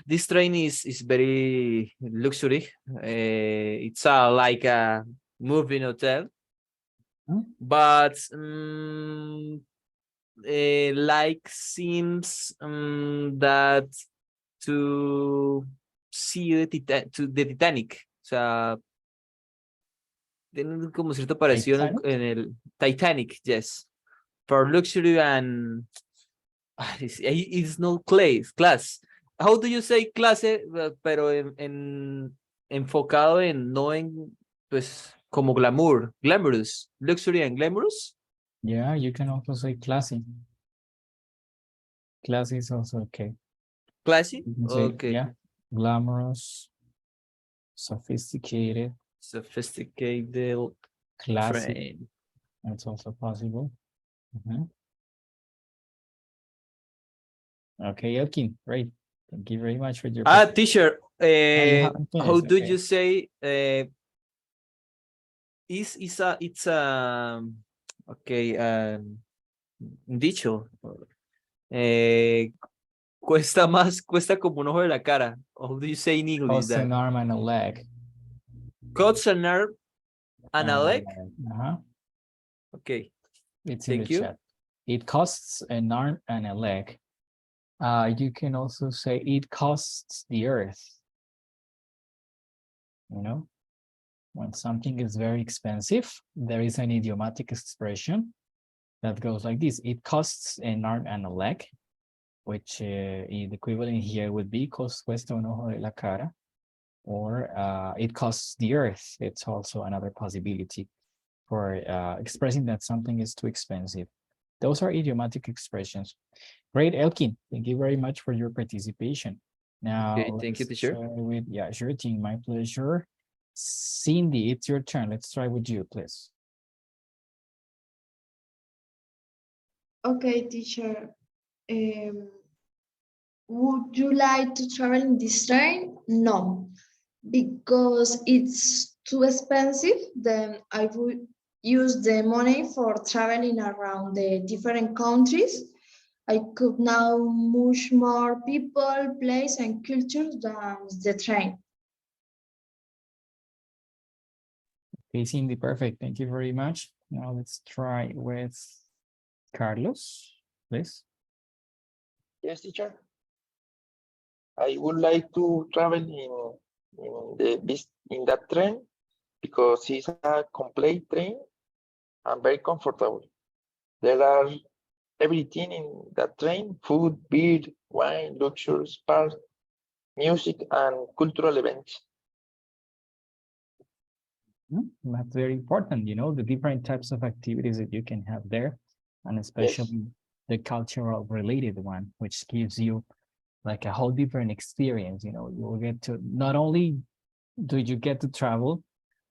Speaker 8: This train is very luxury. It's like a moving hotel, but like seems that to see the Titanic, o sea, tienen como cierto parecido en el Titanic, yes, for luxury and it's no class. how do you say clase, pero enfocado en, no en, pues, como glamour, glamorous, luxury and glamorous?
Speaker 2: Yeah, you can also say classy. Classy is also okay.
Speaker 8: Classy?
Speaker 2: You can say,
Speaker 8: Okay.
Speaker 2: yeah, glamorous, sophisticated,
Speaker 8: Sophisticated,
Speaker 2: classy.
Speaker 8: train.
Speaker 2: That's also possible. Okay, Elkin, great. Thank you very much for your.
Speaker 8: Teacher,
Speaker 2: you haven't
Speaker 8: how
Speaker 2: finished,
Speaker 8: do
Speaker 2: okay.
Speaker 8: you say it's a okay dicho, cuesta como un ojo de la cara. How do you say in English
Speaker 2: Costs
Speaker 8: that?
Speaker 2: an arm and a leg.
Speaker 8: Costs an arm and a leg? Okay.
Speaker 2: It's in
Speaker 8: Thank
Speaker 2: the
Speaker 8: you.
Speaker 2: chat. It costs an arm and a leg. You can also say it costs the earth. You know, when something is very expensive, there is an idiomatic expression that goes like this. It costs an arm and a leg, which the equivalent here would be cuesta un ojo de la cara, or it costs the earth. It's also another possibility for expressing that something is too expensive. Those are idiomatic expressions. Great, Elkin. Thank you very much for your participation. Now,
Speaker 8: Okay, thank you,
Speaker 2: let's
Speaker 8: teacher.
Speaker 2: try with, yeah, sure thing, my pleasure. Cindy, it's your turn. Let's try with you, please.
Speaker 7: Okay, teacher. Would you like to travel in this train? No, because it's too expensive. Then I would use the money for traveling around the different countries. I could now much more people, place, and cultures than the train.
Speaker 2: Okay, Cindy, perfect. Thank you very much. Now let's try with Carlos, please.
Speaker 6: Yes, teacher. I would like to travel in that train because it's a complete train and very comfortable. There are everything in that train: food, beer, wine, luxuries, parks, music, and cultural events.
Speaker 2: That's very important, you know, the different types of activities that you can have there, and especially the cultural related one, which gives you like a whole different experience. You know, you will get to, not only do you get to travel,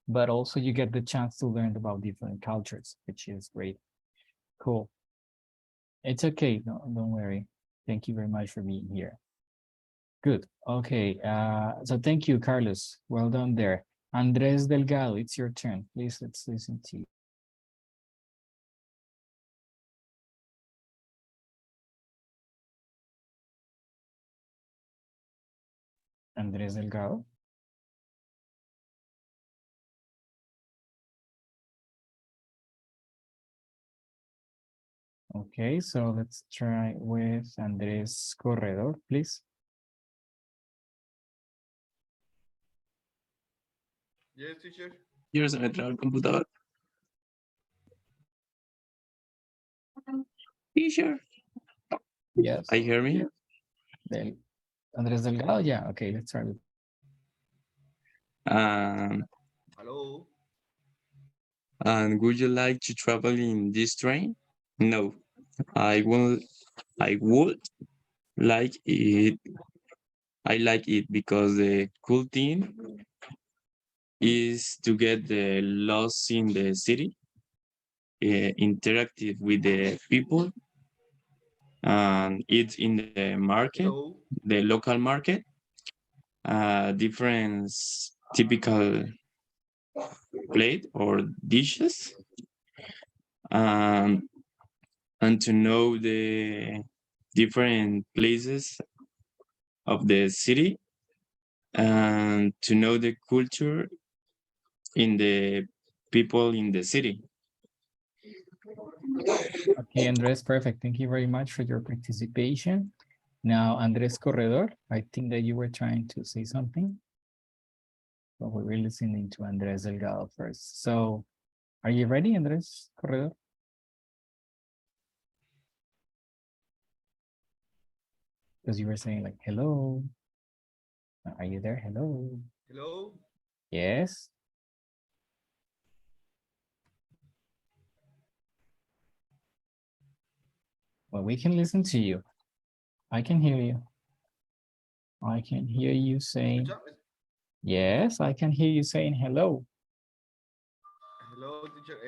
Speaker 2: but also you get the chance to learn about different cultures, which is great. Cool. It's okay, don't worry. Thank you very much for being here. Good. Okay. So thank you, Carlos. Well done there. Andres Delgado, it's your turn. Please, let's listen to you. Andres Delgado. Okay, so let's try with Andres Corredor, please.
Speaker 5: Yes, teacher.
Speaker 10: Yo se me traba el computador. Teacher.
Speaker 2: Yes.
Speaker 10: I hear me?
Speaker 2: Andres Delgado, yeah. Okay, let's try with.
Speaker 5: Hello.
Speaker 10: And would you like to travel in this train? No, I would like it. I like it because the cool thing is to get the lost in the city, interactive with the people, and eat in the market, the local market, different typical plate or dishes, and to know the different places of the city, and to know the culture in the people in the city.
Speaker 2: Okay, Andres, perfect. Thank you very much for your participation. Now, Andres Corredor, I think that you were trying to say something, but we were listening to Andres Delgado first. So, are you ready, Andres Corredor? Because you were saying like, hello. Are you there? Hello.
Speaker 5: Hello.
Speaker 2: Yes. Well, we can listen to you. I can hear you. I can hear you saying, yes, I can hear you saying hello.
Speaker 5: Hello, teacher.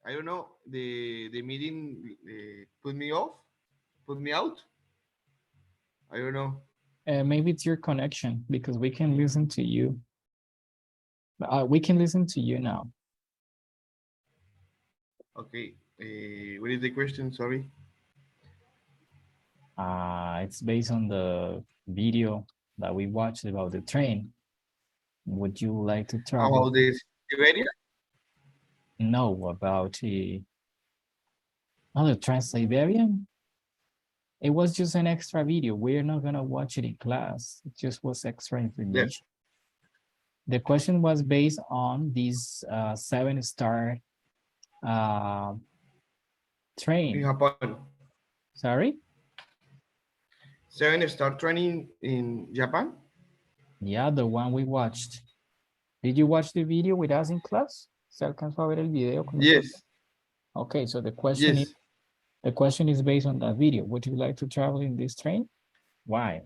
Speaker 5: I don't know. The meeting put me off, put me out. I don't know.
Speaker 2: Maybe it's your connection because we can listen to you. We can listen to you now.
Speaker 5: Okay. What is the question? Sorry.
Speaker 2: It's based on the video that we watched about the train. Would you like to travel?
Speaker 5: About this Siberia?
Speaker 2: No, about the Trans-Siberian. It was just an extra video. We're not gonna watch it in class. It just was extra information. The question was based on this 7-star train.
Speaker 5: In Japan.
Speaker 2: Sorry?
Speaker 5: 7-star training in Japan?
Speaker 2: Yeah, the one we watched. Did you watch the video with us in class? ¿Se alcanzó a ver el video con nosotros?
Speaker 5: Yes.
Speaker 2: Okay, so the question
Speaker 5: Yes.
Speaker 2: is based on that video. Would you like to travel in this train? Why?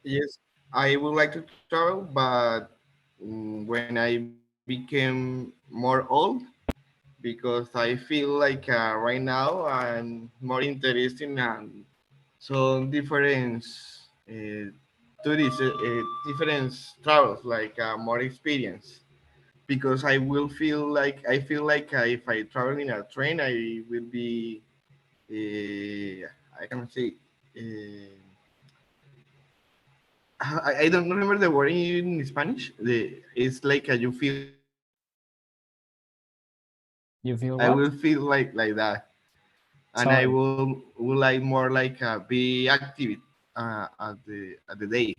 Speaker 5: Yes, I would like to travel, but when I became more old, because I feel like right now I'm more interested in some different tourist, different travels, like more experience. Because I feel like if I travel in a train, I will be, I can say. Uh, I don't remember the word in Spanish. It's like you feel.
Speaker 2: You feel
Speaker 5: I
Speaker 2: what?
Speaker 5: will feel like that, and I
Speaker 2: Sorry.
Speaker 5: will like more like be active at the day.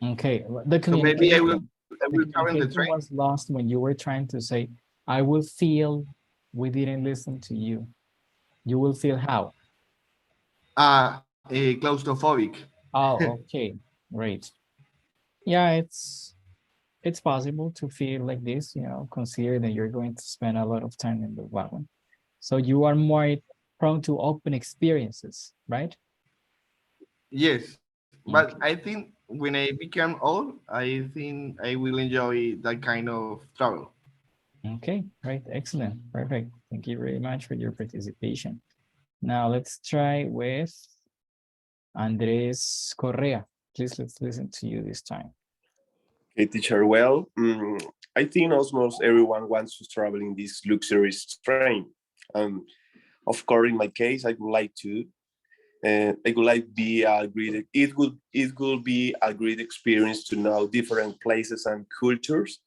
Speaker 2: Okay, the
Speaker 5: So maybe
Speaker 2: communication,
Speaker 5: I
Speaker 2: the
Speaker 5: will travel in the
Speaker 2: communication
Speaker 5: train.
Speaker 2: was lost when you were trying to say, I will feel we didn't listen to you. You will feel how?
Speaker 5: Claustrophobic.
Speaker 2: Oh, okay, great. Yeah, it's possible to feel like this, consider that you're going to spend a lot of time in the wagon. So you are more prone to open experiences, right?
Speaker 5: Yes, but
Speaker 2: Okay.
Speaker 5: I think when I become old, I think I will enjoy that kind of travel.
Speaker 2: Okay, great, excellent, perfect. Thank you very much for your participation. Now let's try with Andres Correa. Please, let's listen to you this time.
Speaker 1: Okay, teacher. Well, I think almost everyone wants to travel in this luxurious train. Of course, in my case, I would like to. It would like be a great. It would be a great experience to know different places and cultures,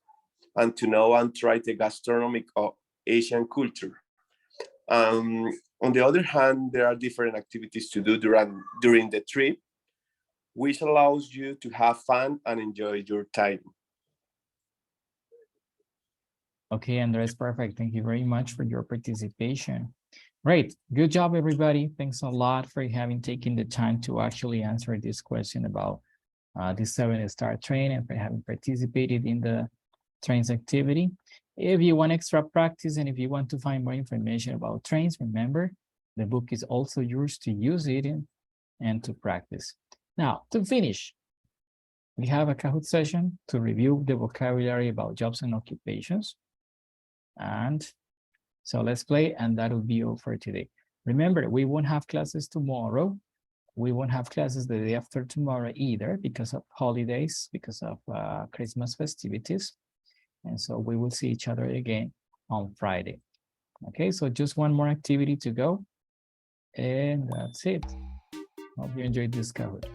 Speaker 1: and to know and try the gastronomic of Asian culture. On the other hand, there are different activities to do during the trip, which allows you to have fun and enjoy your time.
Speaker 2: Okay, Andres, perfect. Thank you very much for your participation. Great, good job, everybody. Thanks a lot for having taken the time to actually answer this question about this 7-star train and for having participated in the trains activity. If you want extra practice and if you want to find more information about trains, remember, the book is also yours to use it in and to practice. Now, to finish, we have a Kahoot session to review the vocabulary about jobs and occupations. And so let's play, and that'll be all for today. Remember, we won't have classes tomorrow. We won't have classes the day after tomorrow either because of holidays, because of Christmas festivities. And so we will see each other again on Friday. Okay, so just one more activity to go. And that's it. Hope you enjoyed this Kahoot.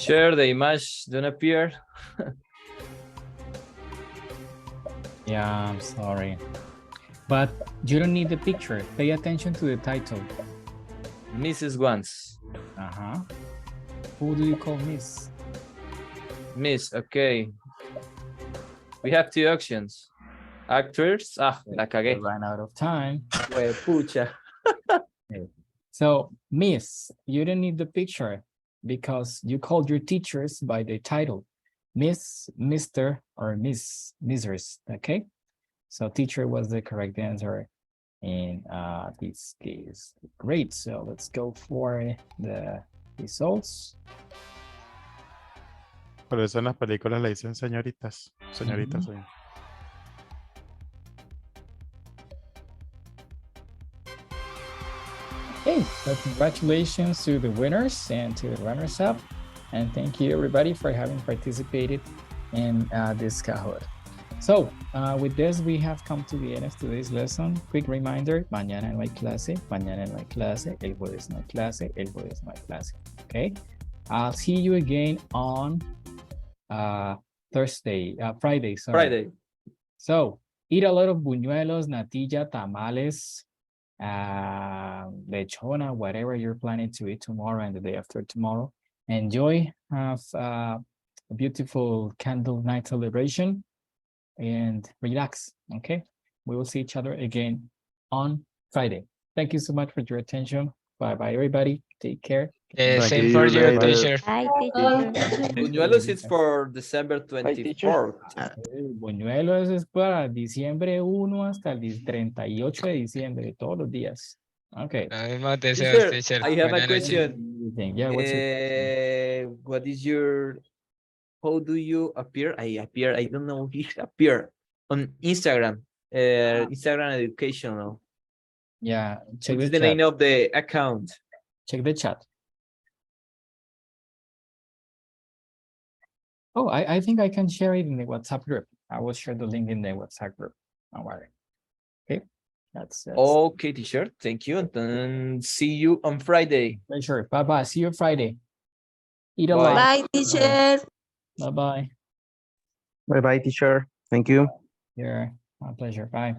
Speaker 8: Share the image don't appear.
Speaker 2: Yeah, I'm sorry. But you don't need the picture. Pay attention to the title.
Speaker 8: Mrs. Once.
Speaker 2: Uh-huh. Who do you call Miss?
Speaker 8: Miss, okay. We have two options. Actors. Ah, la cagué.
Speaker 2: We ran out of time.
Speaker 8: Pucha.
Speaker 2: Okay. So, Miss, you don't need the picture because you called your teachers by the title. Miss, Mr., or Miss, Mrs., okay? So teacher was the correct answer in this case. Great, so let's go for the results.
Speaker 12: Por eso en las películas le dicen señoritas. Señoritas. Oye.
Speaker 2: Okay, so congratulations to the winners and to the runners-up. And thank you everybody for having participated in this Kahoot. So with this, we have come to the end of today's lesson. Quick reminder, mañana no hay clase, mañana no hay clase, el jueves no hay clase, el jueves no hay clase, okay? I'll see you again on Friday, sorry.
Speaker 8: Friday.
Speaker 2: So eat a lot of buñuelos, natilla, tamales, lechona, whatever you're planning to eat tomorrow and the day after tomorrow. Enjoy, have a beautiful candle night celebration and relax, okay? We will see each other again on Friday. Thank you so much for your attention. Bye-bye, everybody. Take care.
Speaker 14: Same for you, teacher.
Speaker 16: Bye, teacher.
Speaker 8: Buñuelos is for December 24th.
Speaker 2: Buñuelos es para diciembre 1 hasta el 38 de diciembre, todos los días. Okay.
Speaker 14: Los mismos deseos, teacher.
Speaker 8: I have a
Speaker 14: Buenas noches.
Speaker 8: question.
Speaker 2: Yeah, what's your
Speaker 8: what is your, how do you appear? I don't know if appear on Instagram, Instagram educational.
Speaker 2: Yeah, check
Speaker 8: What's
Speaker 2: the
Speaker 8: the name of the account?
Speaker 2: Check the chat. Oh, I think I can share it in the WhatsApp group. I will share the link in the WhatsApp group. Don't worry. Okay, that's
Speaker 8: okay, teacher. Thank you, and then see you on Friday.
Speaker 2: Sure. Bye-bye. See you Friday. Eat a
Speaker 8: Bye.
Speaker 2: lot.
Speaker 18: Bye, teacher.
Speaker 2: Bye-bye.
Speaker 20: Bye bye, teacher. Thank you.
Speaker 2: Yeah, my pleasure. Bye.